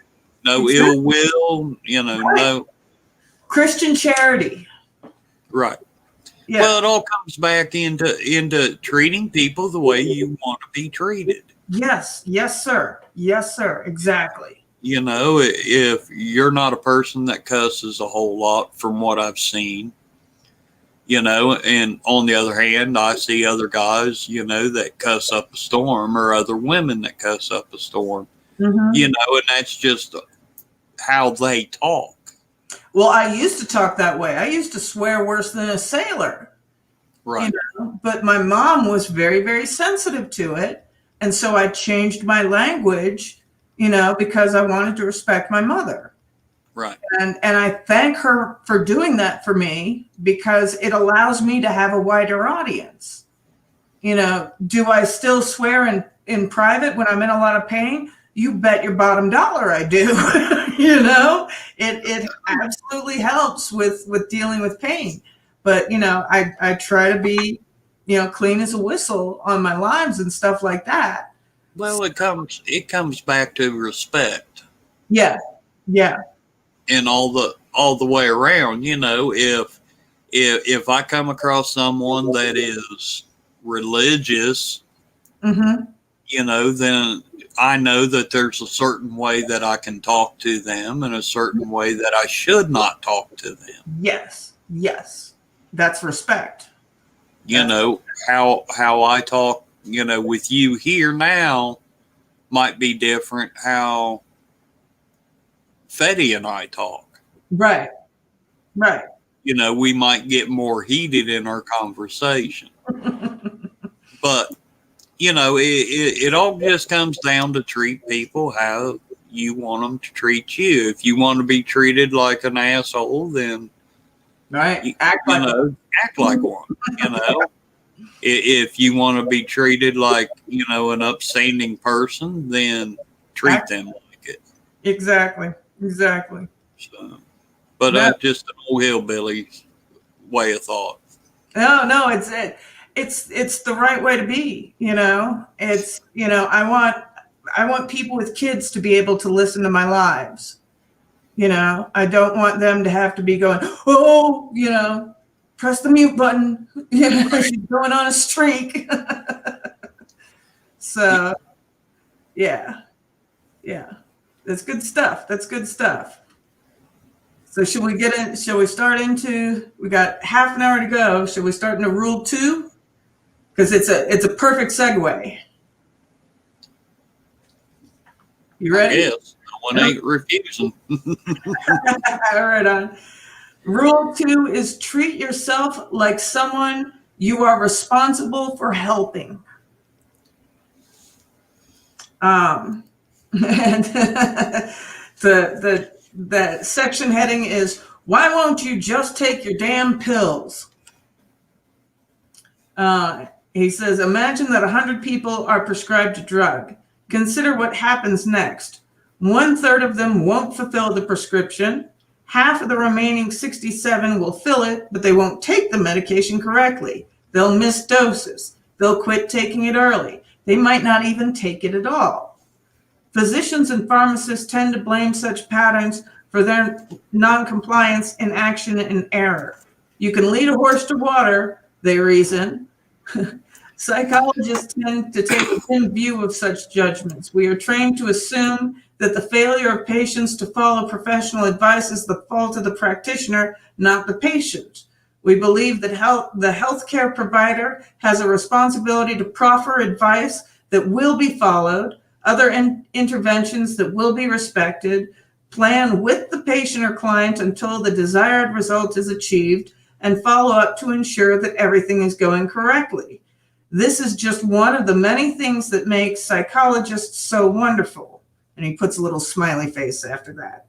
[SPEAKER 2] no ill will, you know, no.
[SPEAKER 1] Christian charity.
[SPEAKER 2] Right.
[SPEAKER 1] Yeah.
[SPEAKER 2] Well, it all comes back into treating people the way you want to be treated.
[SPEAKER 1] Yes. Yes, sir. Yes, sir. Exactly.
[SPEAKER 2] You know, if you're not a person that cusses a whole lot from what I've seen, you know, and on the other hand, I see other guys, you know, that cuss up a storm, or other women that cuss up a storm,
[SPEAKER 1] Mhm.
[SPEAKER 2] you know, and that's just how they talk.
[SPEAKER 1] Well, I used to talk that way. I used to swear worse than a sailor.
[SPEAKER 2] Right.
[SPEAKER 1] But my mom was very, very sensitive to it. And so I changed my language, because I wanted to respect my mother.
[SPEAKER 2] Right.
[SPEAKER 1] And I thank her for doing that for me, because it allows me to have a wider audience. Do I still swear in private when I'm in a lot of pain? You bet your bottom dollar I do. It absolutely helps with dealing with pain. But I try to be clean as a whistle on my lives and stuff like that.
[SPEAKER 2] Well, it comes back to respect.
[SPEAKER 1] Yeah.
[SPEAKER 2] And all the way around, if I come across someone that is religious,
[SPEAKER 1] Mm-hmm.
[SPEAKER 2] Then I know that there's a certain way that I can talk to them, and a certain way that I should not talk to them.
[SPEAKER 1] Yes. That's respect.
[SPEAKER 2] How I talk, with you here now might be different how Fetty and I talk.
[SPEAKER 1] Right.
[SPEAKER 2] We might get more heated in our conversation. But, it all just comes down to treat people how you want them to treat you. If you want to be treated like an asshole, then
[SPEAKER 1] right. Act like
[SPEAKER 2] one. If you want to be treated like, an upstanding person, then treat them like it.
[SPEAKER 1] Exactly.
[SPEAKER 2] So, but that's just an old hillbilly way of thought.
[SPEAKER 1] No, it's the right way to be. It's I want people with kids to be able to listen to my lives. I don't want them to have to be going, press the mute button. She's going on a streak. So, yeah, that's good stuff. So should we start into, we got half an hour to go. Should we start into rule 2? Because it's a perfect segue. You ready?
[SPEAKER 2] Yes. One ain't refusing.
[SPEAKER 1] All right, on. Rule 2 is treat yourself like someone you are responsible for helping. And the section heading is, why won't you just take your damn pills? He says, imagine that 100 people are prescribed a drug. Consider what happens next. 1/3 of them won't fulfill the prescription. Half of the remaining 67 will fill it, but they won't take the medication correctly. They'll miss doses. They'll quit taking it early. They might not even take it at all. Physicians and pharmacists tend to blame such patterns for their noncompliance, inaction, and error. You can lead a horse to water, they reason. Psychologists tend to take a dim view of such judgments. We are trained to assume that the failure of patients to follow professional advice is the fault of the practitioner, not the patient. We believe that the healthcare provider has a responsibility to proffer advice that will be followed, other interventions that will be respected, plan with the patient or client until the desired result is achieved, and follow up to ensure that everything is going correctly. This is just one of the many things that make psychologists so wonderful. And he puts a little smiley face after that.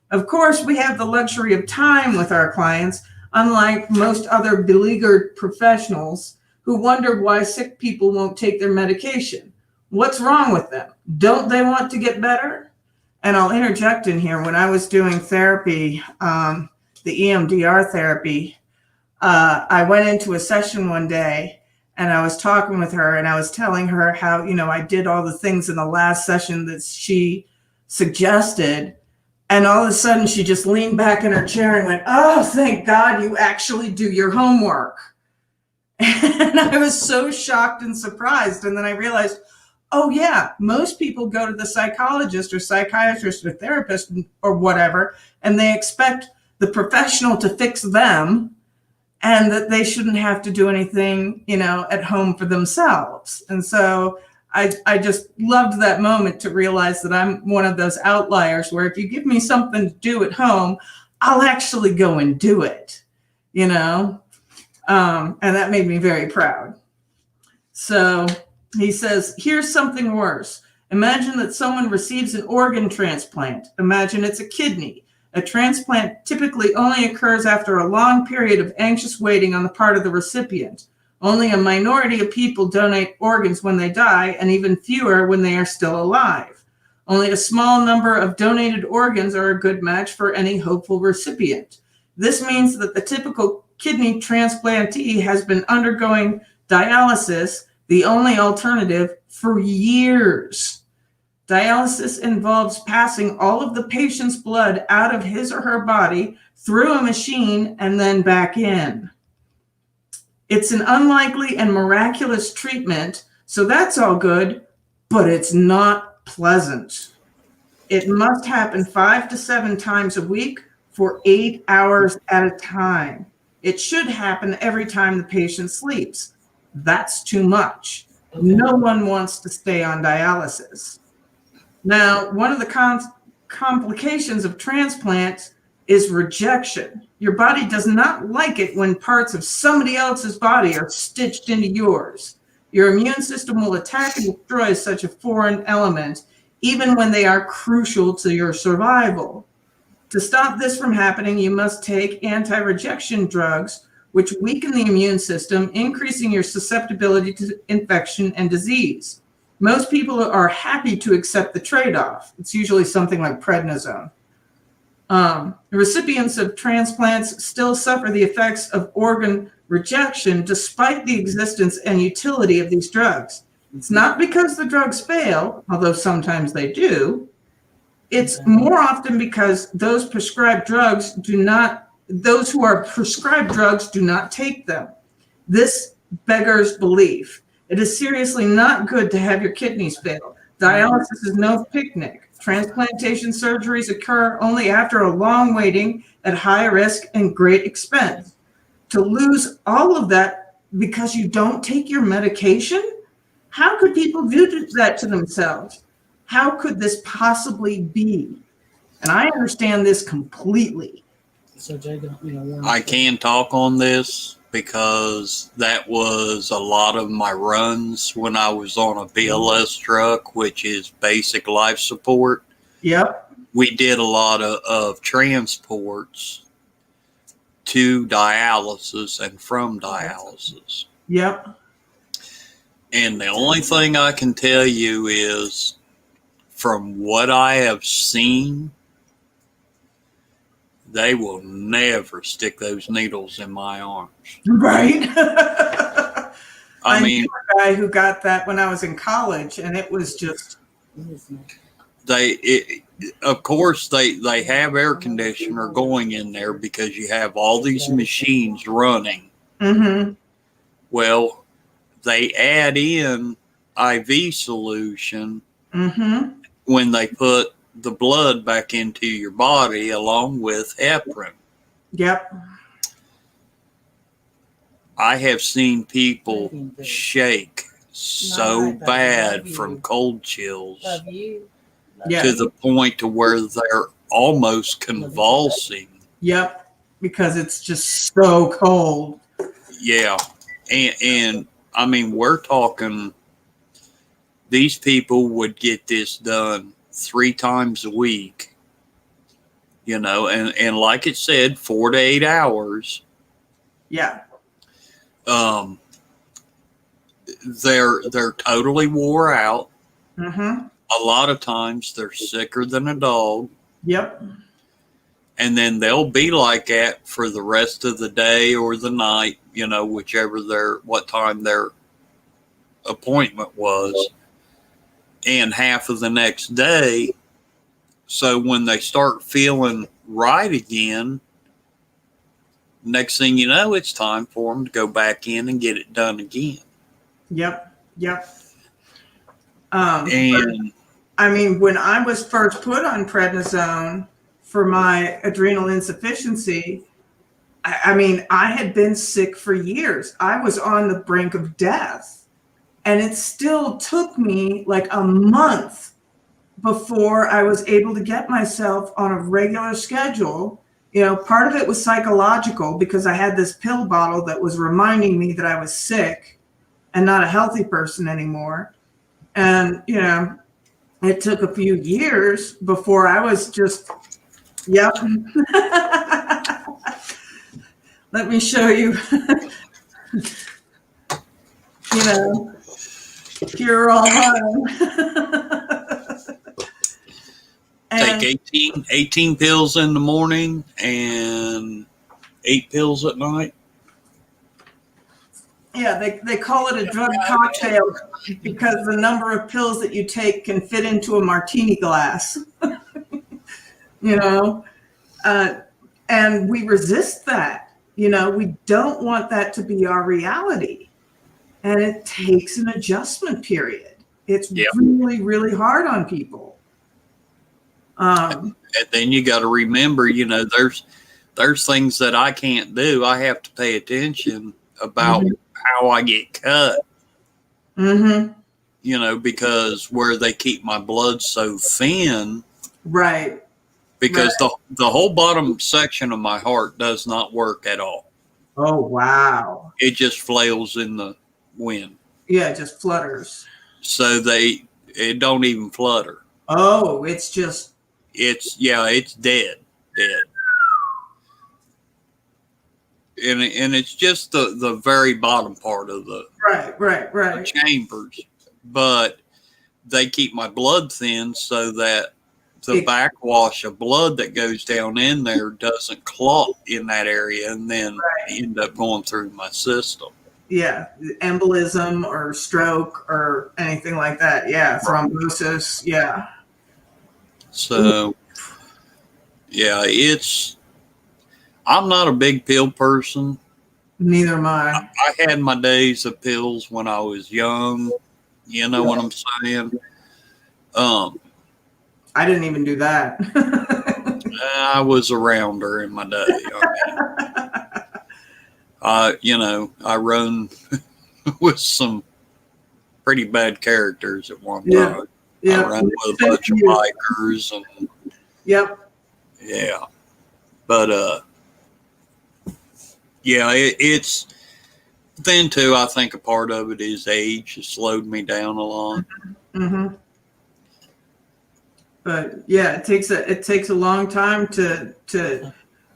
[SPEAKER 1] Of course, we have the luxury of time with our clients, unlike most other beleaguered professionals who wonder why sick people won't take their medication. What's wrong with them? Don't they want to get better? And I'll interject in here. When I was doing therapy, the EMDR therapy, I went into a session one day and I was talking with her and I was telling her how, I did all the things in the last session that she suggested. And all of a sudden she just leaned back in her chair and went, oh, thank God you actually do your homework. And I was so shocked and surprised. And then I realized, Oh, yeah. Most people go to the psychologist or psychiatrist or therapist or whatever, and they expect the professional to fix them and that they shouldn't have to do anything, at home for themselves. And so I just loved that moment to realize that I'm one of those outliers where if you give me something to do at home, I'll actually go and do it, and that made me very proud. So he says, here's something worse. Imagine that someone receives an organ transplant. Imagine it's a kidney. A transplant typically only occurs after a long period of anxious waiting on the part of the recipient. Only a minority of people donate organs when they die, and even fewer when they are still alive. Only a small number of donated organs are a good match for any hopeful recipient. This means that the typical kidney transplantee has been undergoing dialysis, the only alternative, for years. Dialysis involves passing all of the patient's blood out of his or her body through a machine and then back in. It's an unlikely and miraculous treatment, so that's all good, but it's not pleasant. It must happen 5 to 7 times a week for 8 hours at a time. It should happen every time the patient sleeps. That's too much. No one wants to stay on dialysis. Now, one of the complications of transplant is rejection. Your body does not like it when parts of somebody else's body are stitched into yours. Your immune system will attack and destroy such a foreign element, even when they are crucial to your survival. To stop this from happening, you must take anti-rejection drugs, which weaken the immune system, increasing your susceptibility to infection and disease. Most people are happy to accept the trade-off. It's usually something like prednisone. The recipients of transplants still suffer the effects of organ rejection despite the existence and utility of these drugs. It's not because the drugs fail, although sometimes they do. It's more often because those who are prescribed drugs do not take them. This beggars belief. It is seriously not good to have your kidneys fail. Dialysis is no picnic. Transplantation surgeries occur only after a long waiting at high risk and great expense. To lose all of that because you don't take your medication? How could people do that to themselves? How could this possibly be? And I understand this completely.
[SPEAKER 4] So Jay,
[SPEAKER 2] I can talk on this because that was a lot of my runs when I was on a BLS truck, which is basic life support.
[SPEAKER 1] Yep.
[SPEAKER 2] We did a lot of transports to dialysis and from dialysis.
[SPEAKER 1] Yep.
[SPEAKER 2] And the only thing I can tell you is, from what I have seen, they will never stick those needles in my arms.
[SPEAKER 1] Right.
[SPEAKER 2] I mean,
[SPEAKER 1] knew a guy who got that when I was in college, and it was just.
[SPEAKER 2] Of course, they have air conditioner going in there because you have all these machines running.
[SPEAKER 1] Mm-hmm.
[SPEAKER 2] Well, they add in IV solution when they put the blood back into your body along with heparin.
[SPEAKER 1] Yep.
[SPEAKER 2] I have seen people shake so bad from cold chills to the point to where they're almost convulsing.
[SPEAKER 1] Yep. Because it's just so cold.
[SPEAKER 2] Yeah. And I mean, we're talking, these people would get this done 3 times a week, and like it said, 4 to 8 hours.
[SPEAKER 1] Yeah.
[SPEAKER 2] They're totally wore out.
[SPEAKER 1] Mm-hmm.
[SPEAKER 2] A lot of times they're sicker than a dog.
[SPEAKER 1] Yep.
[SPEAKER 2] And then they'll be like that for the rest of the day or the night, what time their appointment was, and half of the next day. So when they start feeling right again, next thing you know, it's time for them to go back in and get it done again.
[SPEAKER 1] Yep. Yep.
[SPEAKER 2] And
[SPEAKER 1] I mean, when I was first put on prednisone for my adrenal insufficiency, I mean, I had been sick for years. I was on the brink of death. And it still took me like a month before I was able to get myself on a regular schedule. You know, part of it was psychological because I had this pill bottle that was reminding me that I was sick and not a healthy person anymore. And, you know, it took a few years before I was just, yep. Let me show you, you know, cure all mine.
[SPEAKER 2] take 18 pills in the morning and 8 pills at night.
[SPEAKER 1] Yeah, they call it a drug cocktail because the number of pills that you take can fit into a martini glass. You know, and we resist that. You know, we don't want that to be our reality. And it takes an adjustment period. It's really, really hard on people.
[SPEAKER 2] And then you got to remember, you know, there's things that I can't do. I have to pay attention about how I get cut.
[SPEAKER 1] Mm-hmm.
[SPEAKER 2] You know, because where they keep my blood so thin.
[SPEAKER 1] Right.
[SPEAKER 2] Because the whole bottom section of my heart does not work at all.
[SPEAKER 1] Oh, wow.
[SPEAKER 2] It just flails in the wind.
[SPEAKER 1] Yeah, it just flutters.
[SPEAKER 2] So it don't even flutter.
[SPEAKER 1] Oh, it's just.
[SPEAKER 2] It's dead. And it's just the very bottom part of the
[SPEAKER 1] Right.
[SPEAKER 2] chambers. But they keep my blood thin so that the backwash of blood that goes down in there doesn't clot in that area and then end up going through my system.
[SPEAKER 1] Yeah, embolism or stroke or anything like that. Yeah, thrombosis. Yeah.
[SPEAKER 2] So, yeah, I'm not a big pill person.
[SPEAKER 1] Neither am I.
[SPEAKER 2] I had my days of pills when I was young. You know what I'm saying?
[SPEAKER 1] I didn't even do that.
[SPEAKER 2] I was around her in my day. You know, I run with some pretty bad characters at one time.
[SPEAKER 1] Yeah.
[SPEAKER 2] I run with a bunch of bikers and
[SPEAKER 1] Yep.
[SPEAKER 2] yeah. But yeah, it's then too, I think a part of it is age has slowed me down a lot.
[SPEAKER 1] Mm-hmm. But yeah, it takes a long time to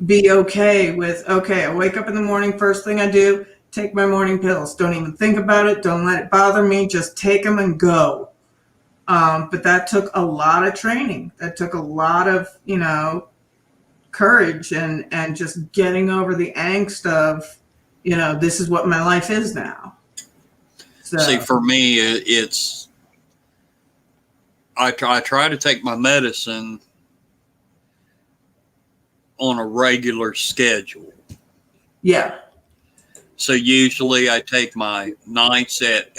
[SPEAKER 1] be okay with, okay, I wake up in the morning, first thing I do, take my morning pills. Don't even think about it. Don't let it bother me. Just take them and go. But that took a lot of training. That took a lot of, you know, courage and just getting over the angst of, you know, this is what my life is now. So.
[SPEAKER 2] See, for me, it's I try to take my medicine on a regular schedule.
[SPEAKER 1] Yeah.
[SPEAKER 2] So usually I take my nights at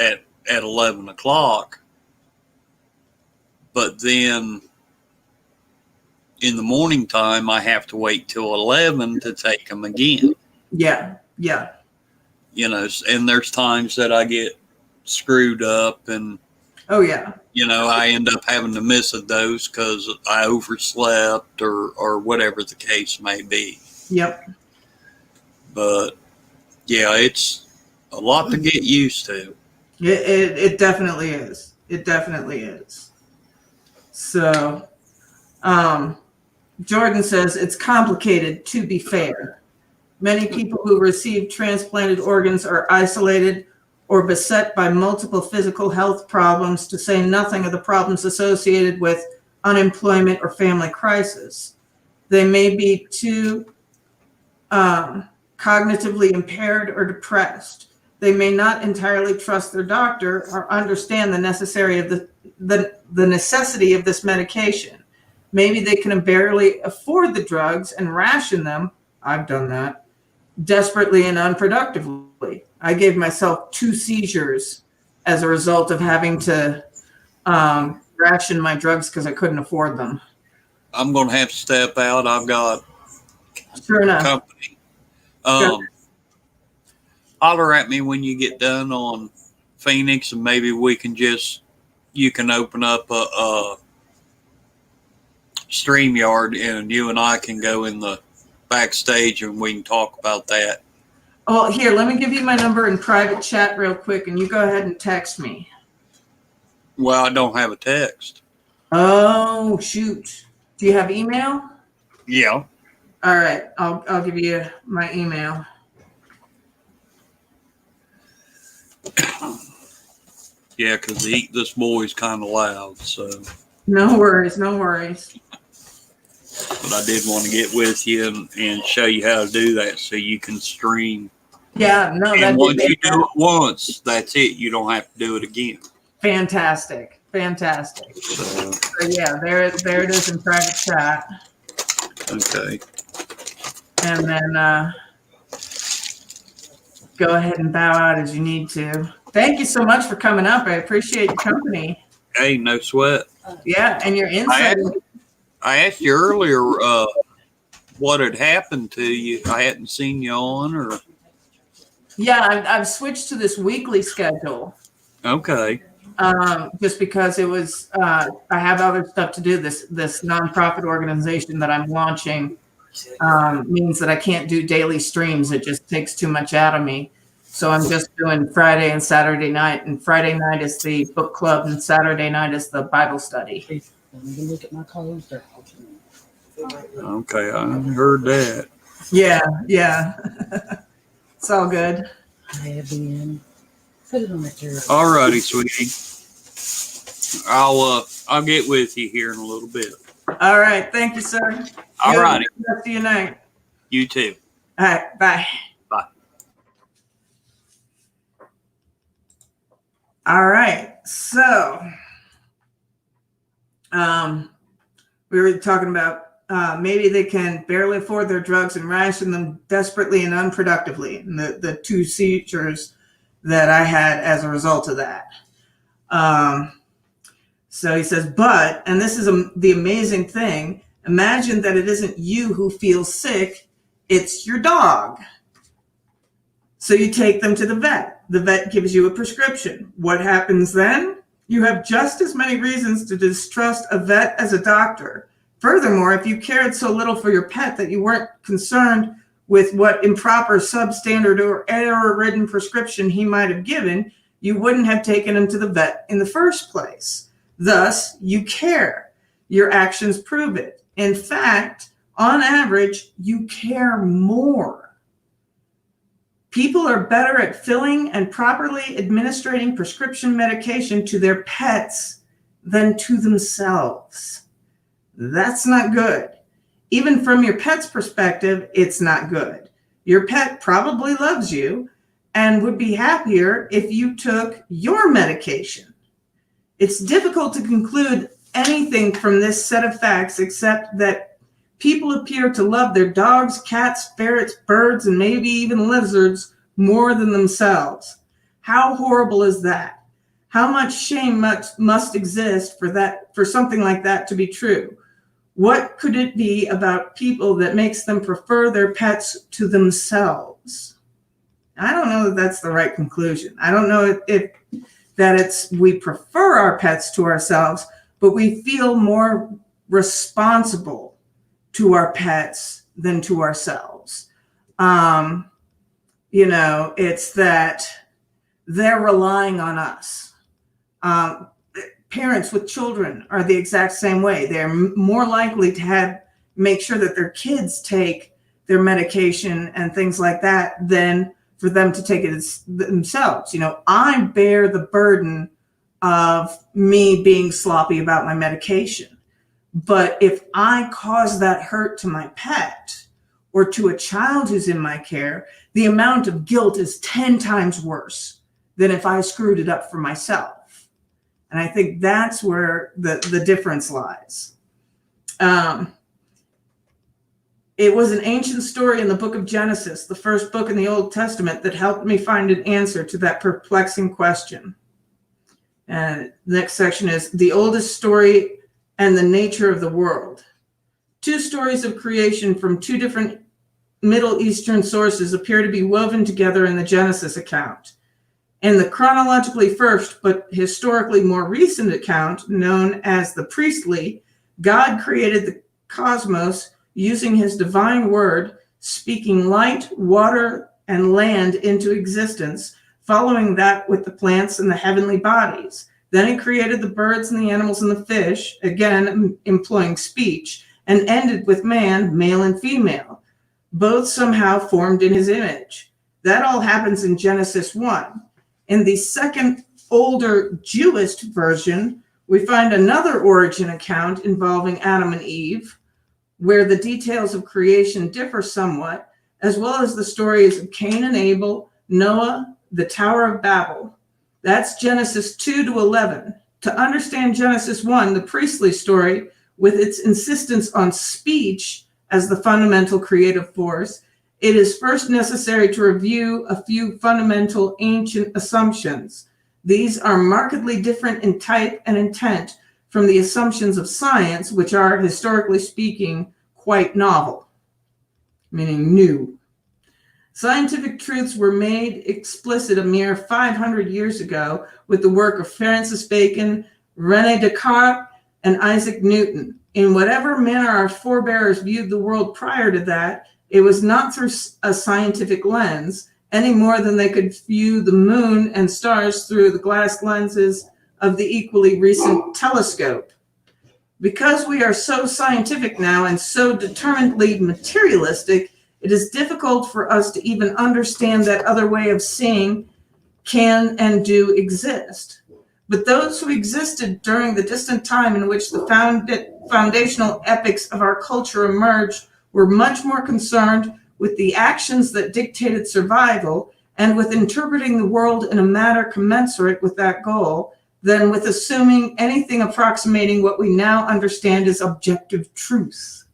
[SPEAKER 2] 11 o'clock, but then in the morning time, I have to wait till 11 to take them again.
[SPEAKER 1] Yeah.
[SPEAKER 2] You know, and there's times that I get screwed up and,
[SPEAKER 1] oh yeah.
[SPEAKER 2] you know, I end up having to miss a dose because I overslept or whatever the case may be.
[SPEAKER 1] Yep.
[SPEAKER 2] But yeah, it's a lot to get used to.
[SPEAKER 1] It definitely is. It definitely is. So, Jordan says it's complicated, to be fair. Many people who receive transplanted organs are isolated or beset by multiple physical health problems, to say nothing of the problems associated with unemployment or family crisis. They may be too cognitively impaired or depressed. They may not entirely trust their doctor or understand the necessity of this medication. Maybe they can barely afford the drugs and ration them. I've done that. Desperately and unproductively. I gave myself 2 seizures as a result of having to ration my drugs because I couldn't afford them.
[SPEAKER 2] I'm going to have to step out. I've got
[SPEAKER 1] Sure enough.
[SPEAKER 2] company.
[SPEAKER 1] Sure.
[SPEAKER 2] Holler at me when you get done on Phoenix, and maybe you can open up a StreamYard, and you and I can go in the backstage and we can talk about that.
[SPEAKER 1] Oh, here, let me give you my number in private chat real quick, and you go ahead and text me.
[SPEAKER 2] Well, I don't have a text.
[SPEAKER 1] Oh, shoot. Do you have email?
[SPEAKER 2] Yeah.
[SPEAKER 1] All right, I'll give you my email.
[SPEAKER 2] Yeah, because this boy's kind of loud, so.
[SPEAKER 1] No worries, no worries.
[SPEAKER 2] But I did want to get with you and show you how to do that so you can stream.
[SPEAKER 1] Yeah, no,
[SPEAKER 2] And once you do it once, that's it. You don't have to do it again.
[SPEAKER 1] Fantastic, fantastic.
[SPEAKER 2] So,
[SPEAKER 1] Yeah, there it is in private chat.
[SPEAKER 2] okay.
[SPEAKER 1] And then go ahead and bow out as you need to. Thank you so much for coming up. I appreciate your company.
[SPEAKER 2] Hey, no sweat.
[SPEAKER 1] Yeah, and your insight.
[SPEAKER 2] I asked you earlier what had happened to you. I hadn't seen you on, or
[SPEAKER 1] Yeah, I've switched to this weekly schedule.
[SPEAKER 2] okay.
[SPEAKER 1] Just because it was, I have other stuff to do. This nonprofit organization that I'm launching means that I can't do daily streams. It just takes too much out of me. So I'm just doing Friday and Saturday night. And Friday night is the book club, and Saturday night is the Bible study.
[SPEAKER 4] Let me look at my clothes.
[SPEAKER 2] Okay, I heard that.
[SPEAKER 1] Yeah. It's all good.
[SPEAKER 4] I have been. Put it on that chair.
[SPEAKER 2] All righty, sweetie. I'll get with you here in a little bit.
[SPEAKER 1] All right. Thank you, sir.
[SPEAKER 2] All righty.
[SPEAKER 1] Rest of your night.
[SPEAKER 2] You too.
[SPEAKER 1] All right. Bye.
[SPEAKER 2] Bye.
[SPEAKER 1] All right. So, we were talking about maybe they can barely afford their drugs and ration them desperately and unproductively. And the 2 seizures that I had as a result of that. So he says, but, and this is the amazing thing, imagine that it isn't you who feels sick, it's your dog. So you take them to the vet. The vet gives you a prescription. What happens then? You have just as many reasons to distrust a vet as a doctor. Furthermore, if you cared so little for your pet that you weren't concerned with what improper, substandard, or error-ridden prescription he might have given, you wouldn't have taken him to the vet in the first place. Thus, you care. Your actions prove it. In fact, on average, you care more. People are better at filling and properly administering prescription medication to their pets than to themselves. That's not good. Even from your pet's perspective, it's not good. Your pet probably loves you and would be happier if you took your medication. It's difficult to conclude anything from this set of facts except that people appear to love their dogs, cats, ferrets, birds, and maybe even lizards more than themselves. How horrible is that? How much shame must exist for something like that to be true? What could it be about people that makes them prefer their pets to themselves? I don't know that that's the right conclusion. I don't know if we prefer our pets to ourselves, but we feel more responsible to our pets than to ourselves. It's that they're relying on us. Parents with children are the exact same way. They're more likely to make sure that their kids take their medication and things like that than for them to take it themselves. I bear the burden of me being sloppy about my medication. But if I cause that hurt to my pet or to a child who's in my care, the amount of guilt is 10 times worse than if I screwed it up for myself. And I think that's where the difference lies. It was an ancient story in the book of Genesis, the first book in the Old Testament, that helped me find an answer to that perplexing question. And the next section is the oldest story and the nature of the world. Two stories of creation from two different Middle Eastern sources appear to be woven together in the Genesis account. In the chronologically first, but historically more recent account, known as the priestly, God created the cosmos using his divine word, speaking light, water, and land into existence, following that with the plants and the heavenly bodies. Then he created the birds and the animals and the fish, again employing speech, and ended with man, male and female, both somehow formed in his image. That all happens in Genesis 1. In the second, older Jewish version, we find another origin account involving Adam and Eve, where the details of creation differ somewhat, as well as the stories of Cain and Abel, Noah, the Tower of Babel. That's Genesis 2 to 11. To understand Genesis 1, the priestly story, with its insistence on speech as the fundamental creative force, it is first necessary to review a few fundamental ancient assumptions. These are markedly different in type and intent from the assumptions of science, which are, historically speaking, quite novel, meaning new. Scientific truths were made explicit a mere 500 years ago with the work of Francis Bacon, René Descartes, and Isaac Newton. In whatever manner our forebears viewed the world prior to that, it was not through a scientific lens any more than they could view the moon and stars through the glass lenses of the equally recent telescope. Because we are so scientific now and so determinedly materialistic, it is difficult for us to even understand that other way of seeing can and do exist. But those who existed during the distant time in which the foundational epics of our culture emerged were much more concerned with the actions that dictated survival and with interpreting the world in a manner commensurate with that goal than with assuming anything approximating what we now understand as objective truth.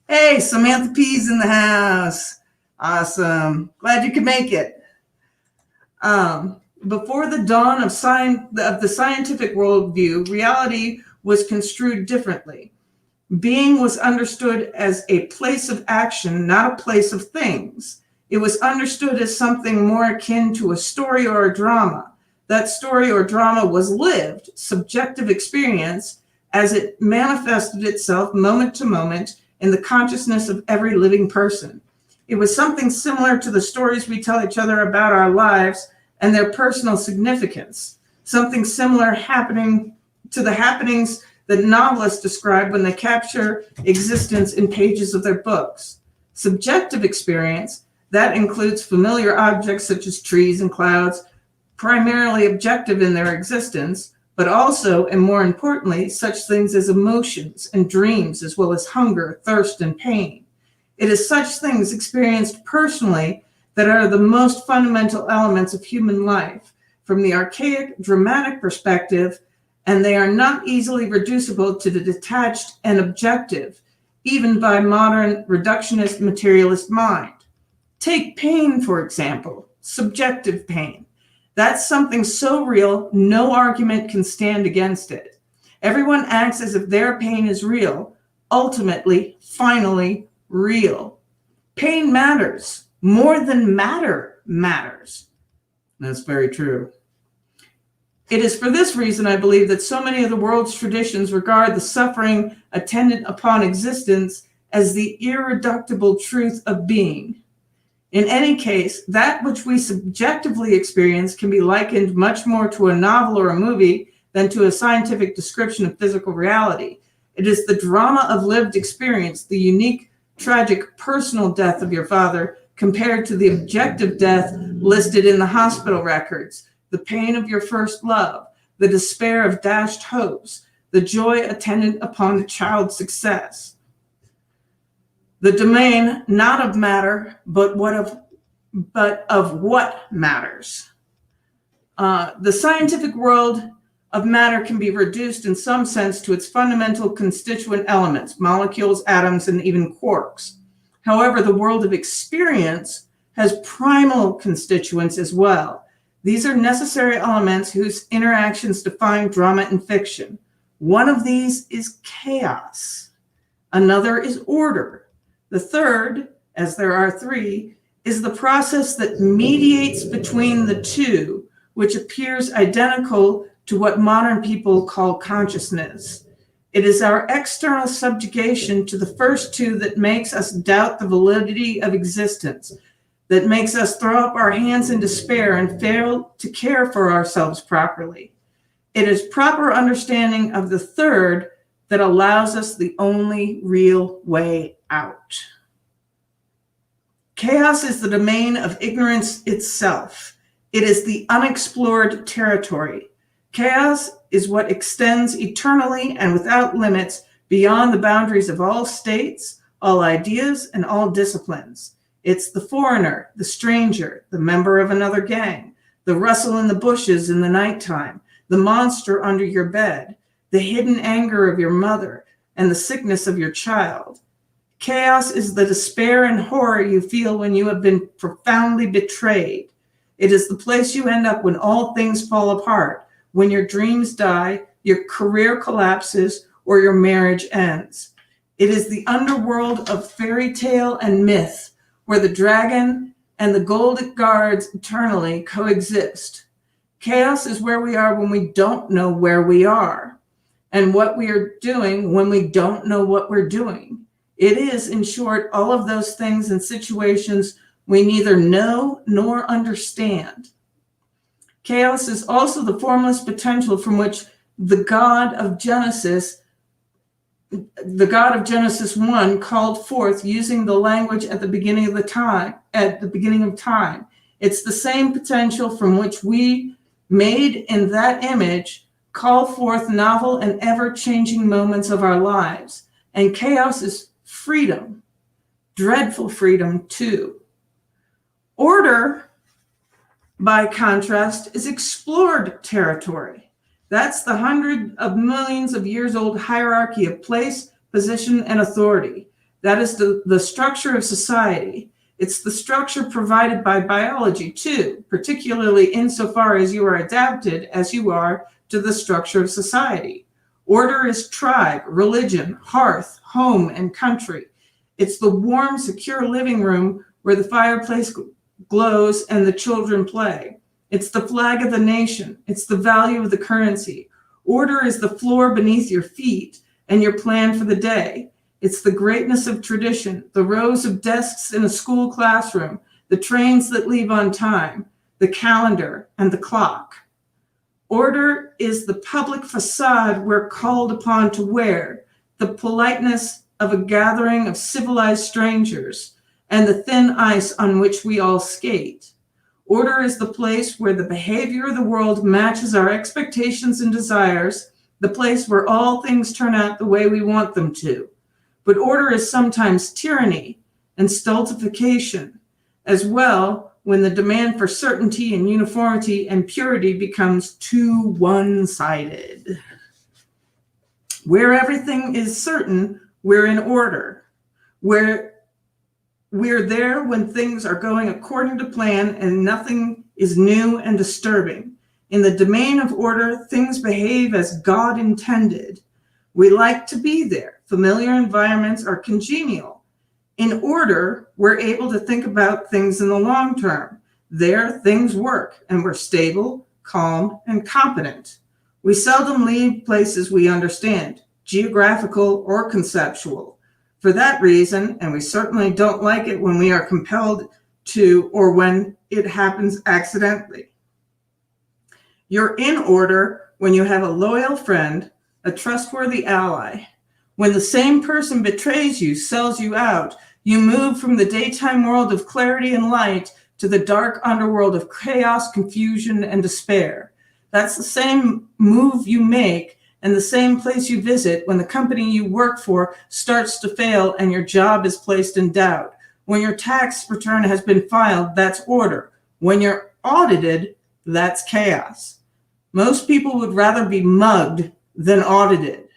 [SPEAKER 1] Hey, Samantha P's in the house. Awesome. Glad you could make it. Before the dawn of the scientific worldview, reality was construed differently. Being was understood as a place of action, not a place of things. It was understood as something more akin to a story or a drama. That story or drama was lived, subjective experience, as it manifested itself moment to moment in the consciousness of every living person. It was something similar to the stories we tell each other about our lives and their personal significance, something similar happening to the happenings that novelists describe when they capture existence in pages of their books. Subjective experience, that includes familiar objects such as trees and clouds, primarily objective in their existence, but also, and more importantly, such things as emotions and dreams, as well as hunger, thirst, and pain. It is such things experienced personally that are the most fundamental elements of human life from the archaic, dramatic perspective, and they are not easily reducible to the detached and objective, even by modern reductionist materialist mind. Take pain, for example, subjective pain. That's something so real, no argument can stand against it. Everyone acts as if their pain is real, ultimately, finally, real. Pain matters. More than matter matters. That's very true. It is for this reason, I believe, that so many of the world's traditions regard the suffering attendant upon existence as the irreducible truth of being. In any case, that which we subjectively experience can be likened much more to a novel or a movie than to a scientific description of physical reality. It is the drama of lived experience, the unique, tragic, personal death of your father, compared to the objective death listed in the hospital records, the pain of your first love, the despair of dashed hopes, the joy attendant upon a child's success. The domain not of matter, but of what matters. The scientific world of matter can be reduced in some sense to its fundamental constituent elements, molecules, atoms, and even quarks. However, the world of experience has primal constituents as well. These are necessary elements whose interactions define drama and fiction. One of these is chaos. Another is order. The third, as there are three, is the process that mediates between the two, which appears identical to what modern people call consciousness. It is our external subjugation to the first two that makes us doubt the validity of existence, that makes us throw up our hands in despair and fail to care for ourselves properly. It is proper understanding of the third that allows us the only real way out. Chaos is the domain of ignorance itself. It is the unexplored territory. Chaos is what extends eternally and without limits beyond the boundaries of all states, all ideas, and all disciplines. It's the foreigner, the stranger, the member of another gang, the rustle in the bushes in the nighttime, the monster under your bed, the hidden anger of your mother, and the sickness of your child. Chaos is the despair and horror you feel when you have been profoundly betrayed. It is the place you end up when all things fall apart, when your dreams die, your career collapses, or your marriage ends. It is the underworld of fairy tale and myth, where the dragon and the gold guards eternally coexist. Chaos is where we are when we don't know where we are, and what we are doing when we don't know what we're doing. It is, in short, all of those things and situations we neither know nor understand. Chaos is also the formless potential from which the God of Genesis 1 called forth using the language at the beginning of time. It's the same potential from which we, made in that image, call forth novel and ever-changing moments of our lives. And chaos is freedom, dreadful freedom too. Order, by contrast, is explored territory. That's the hundred of millions of years old hierarchy of place, position, and authority. That is the structure of society. It's the structure provided by biology too, particularly insofar as you are adapted as you are to the structure of society. Order is tribe, religion, hearth, home, and country. It's the warm, secure living room where the fireplace glows and the children play. It's the flag of the nation. It's the value of the currency. Order is the floor beneath your feet and your plan for the day. It's the greatness of tradition, the rows of desks in a school classroom, the trains that leave on time, the calendar, and the clock. Order is the public facade we're called upon to wear, the politeness of a gathering of civilized strangers, and the thin ice on which we all skate. Order is the place where the behavior of the world matches our expectations and desires, the place where all things turn out the way we want them to. But order is sometimes tyranny and stultification, as well, when the demand for certainty and uniformity and purity becomes too one-sided. Where everything is certain, we're in order. Where we're there when things are going according to plan and nothing is new and disturbing. In the domain of order, things behave as God intended. We like to be there. Familiar environments are congenial. In order, we're able to think about things in the long term. There, things work, and we're stable, calm, and competent. We seldom leave places we understand, geographical or conceptual. For that reason, and we certainly don't like it when we are compelled to or when it happens accidentally. You're in order when you have a loyal friend, a trustworthy ally. When the same person betrays you, sells you out, you move from the daytime world of clarity and light to the dark underworld of chaos, confusion, and despair. That's the same move you make and the same place you visit when the company you work for starts to fail and your job is placed in doubt. When your tax return has been filed, that's order. When you're audited, that's chaos. Most people would rather be mugged than audited.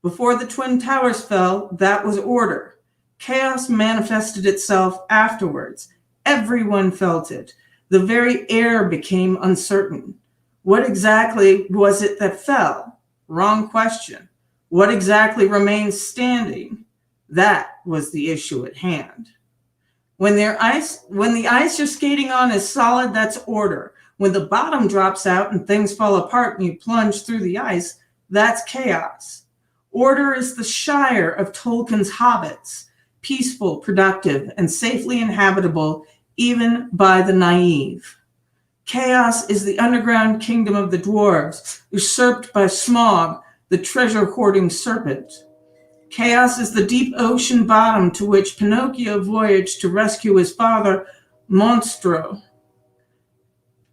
[SPEAKER 1] Before the Twin Towers fell, that was order. Chaos manifested itself afterwards. Everyone felt it. The very air became uncertain. What exactly was it that fell? Wrong question. What exactly remains standing? That was the issue at hand. When the ice you're skating on is solid, that's order. When the bottom drops out and things fall apart and you plunge through the ice, that's chaos. Order is the Shire of Tolkien's hobbits, peaceful, productive, and safely inhabitable even by the naive. Chaos is the underground kingdom of the dwarves, usurped by Smaug, the treasure-hoarding serpent. Chaos is the deep ocean bottom to which Pinocchio voyaged to rescue his father, Monstro,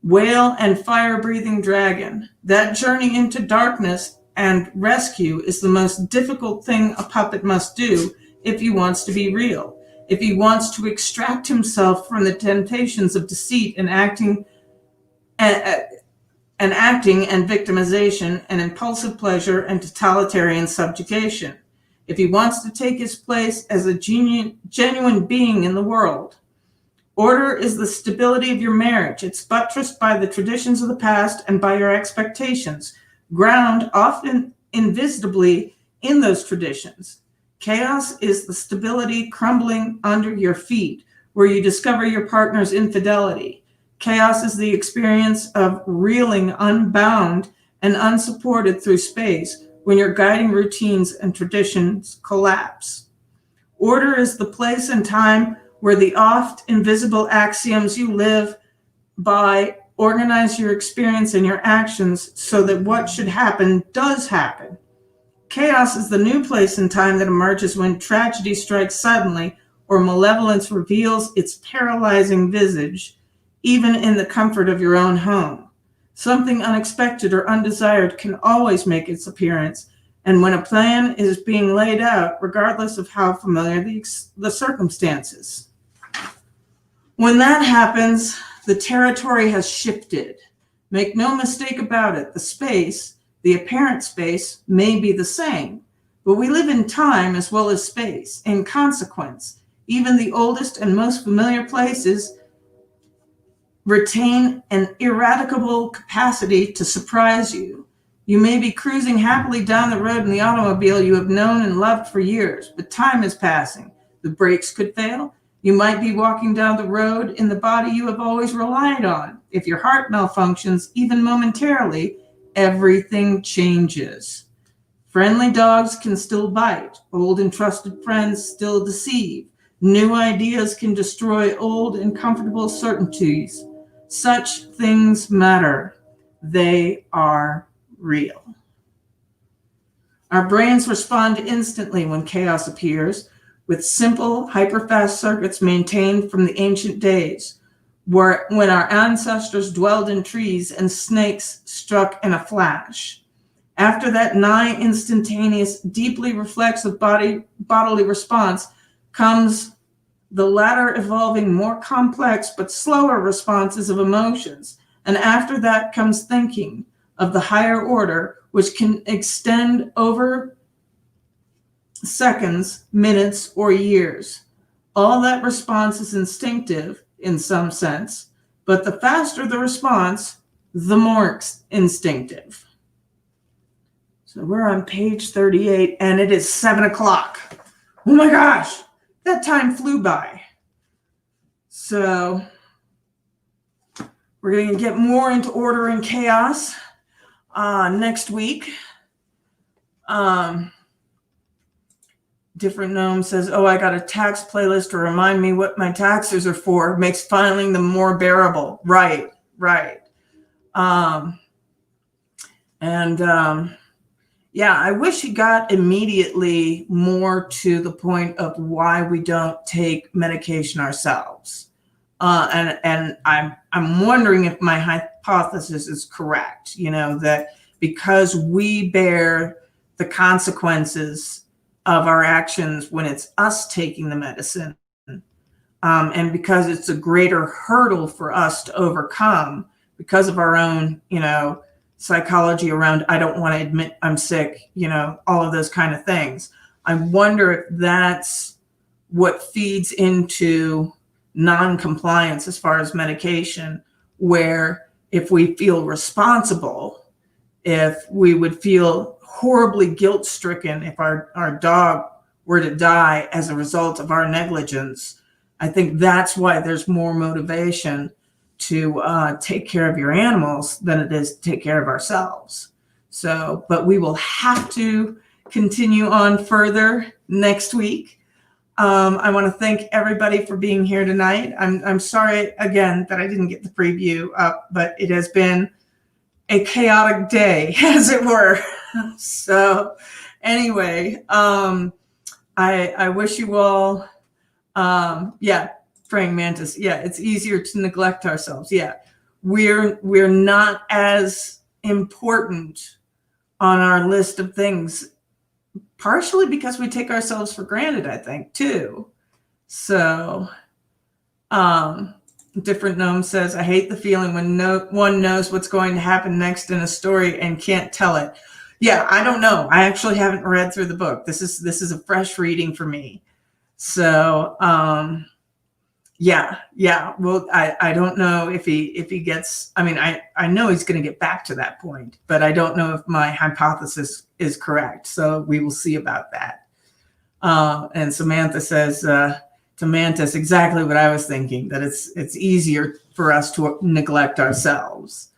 [SPEAKER 1] whale and fire-breathing dragon. That journey into darkness and rescue is the most difficult thing a puppet must do if he wants to be real, if he wants to extract himself from the temptations of deceit and acting and victimization and impulsive pleasure and totalitarian subjugation, if he wants to take his place as a genuine being in the world. Order is the stability of your marriage. It's buttressed by the traditions of the past and by your expectations, ground often invisibly in those traditions. Chaos is the stability crumbling under your feet, where you discover your partner's infidelity. Chaos is the experience of reeling unbound and unsupported through space when your guiding routines and traditions collapse. Order is the place and time where the oft invisible axioms you live by organize your experience and your actions so that what should happen does happen. Chaos is the new place and time that emerges when tragedy strikes suddenly or malevolence reveals its paralyzing visage, even in the comfort of your own home. Something unexpected or undesired can always make its appearance, and when a plan is being laid out, regardless of how familiar the circumstances. When that happens, the territory has shifted. Make no mistake about it, the space, the apparent space, may be the same, but we live in time as well as space. In consequence, even the oldest and most familiar places retain an ineradicable capacity to surprise you. You may be cruising happily down the road in the automobile you have known and loved for years, but time is passing. The brakes could fail. You might be walking down the road in the body you have always relied on. If your heart malfunctions, even momentarily, everything changes. Friendly dogs can still bite. Old and trusted friends still deceive. New ideas can destroy old and comfortable certainties. Such things matter. They are real. Our brains respond instantly when chaos appears, with simple, hyperfast circuits maintained from the ancient days, when our ancestors dwelled in trees and snakes struck in a flash. After that nigh instantaneous, deeply reflexive bodily response comes the latter evolving more complex but slower responses of emotions. And after that comes thinking of the higher order, which can extend over seconds, minutes, or years. All that response is instinctive in some sense, but the faster the response, the more instinctive. So we're on page 38 and it is 7:00. Oh my gosh, that time flew by. So we're going to get more into order and chaos next week. Different Gnome says, oh, I got a tax playlist to remind me what my taxes are for. Makes filing them more bearable. Right. Yeah, I wish he got immediately more to the point of why we don't take medication ourselves. And I'm wondering if my hypothesis is correct, that because we bear the consequences of our actions when it's us taking the medicine, and because it's a greater hurdle for us to overcome because of our own, psychology around, I don't want to admit I'm sick, all of those kind of things. I wonder if that's what feeds into non-compliance as far as medication, where if we feel responsible, if we would feel horribly guilt-stricken if our dog were to die as a result of our negligence, I think that's why there's more motivation to take care of your animals than it is to take care of ourselves. So, but we will have to continue on further next week. I want to thank everybody for being here tonight. I'm sorry again that I didn't get the preview up, but it has been a chaotic day, as it were. So anyway, I wish you all, praying mantis. Yeah, it's easier to neglect ourselves. Yeah, we're not as important on our list of things, partially because we take ourselves for granted, I think, too. So, Different Gnome says, I hate the feeling when one knows what's going to happen next in a story and can't tell it. Yeah, I don't know. I actually haven't read through the book. This is a fresh reading for me. So, yeah. Well, I don't know if he gets, I mean, I know he's going to get back to that point, but I don't know if my hypothesis is correct. So we will see about that. And Samantha says to Mantis, exactly what I was thinking, that it's easier for us to neglect ourselves.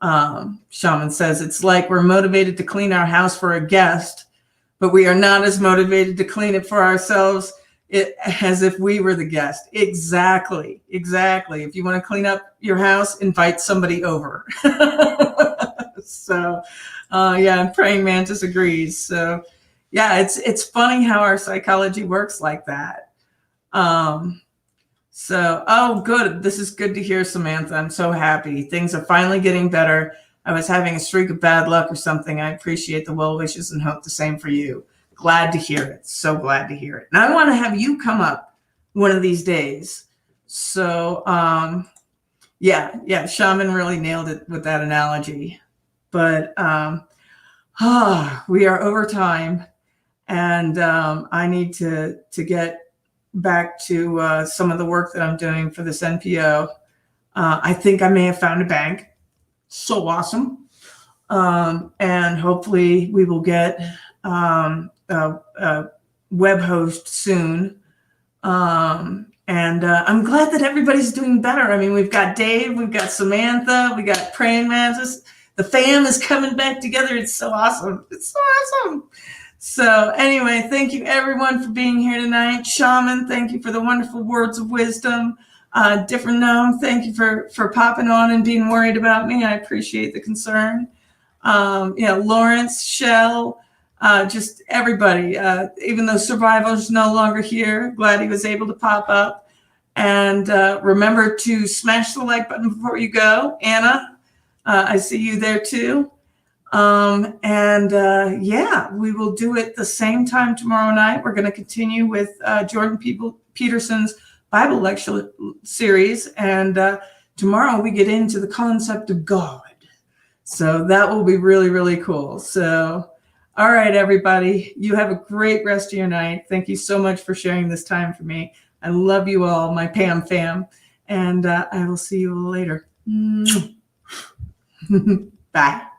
[SPEAKER 1] Shaman says, it's like we're motivated to clean our house for a guest, but we are not as motivated to clean it for ourselves as if we were the guest. Exactly. If you want to clean up your house, invite somebody over. So, and Praying Mantis agrees. So, yeah, it's funny how our psychology works like that. Good. This is good to hear, Samantha. I'm so happy. Things are finally getting better. I was having a streak of bad luck or something. I appreciate the well wishes and hope the same for you. Glad to hear it. So glad to hear it. And I want to have you come up one of these days. So, Shaman really nailed it with that analogy. But we are over time, and I need to get back to some of the work that I'm doing for this NPO. I think I may have found a bank. So awesome. And hopefully we will get a web host soon. And I'm glad that everybody's doing better. I mean, we've got Dave, we've got Samantha, we got Praying Mantis. The fam is coming back together. It's so awesome. So anyway, thank you everyone for being here tonight. Shaman, thank you for the wonderful words of wisdom. Different Gnome, thank you for popping on and being worried about me. I appreciate the concern. Lawrence, Shell, just everybody. Even though Survival's no longer here, glad he was able to pop up. And remember to smash the like button before you go. Anna, I see you there too. We will do it the same time tomorrow night. We're going to continue with Jordan Peterson's Bible lecture series. And tomorrow we get into the concept of God. So that will be really, really cool. So, all right, everybody, you have a great rest of your night. Thank you so much for sharing this time for me. I love you all, my Pam fam. And I will see you all later. Bye.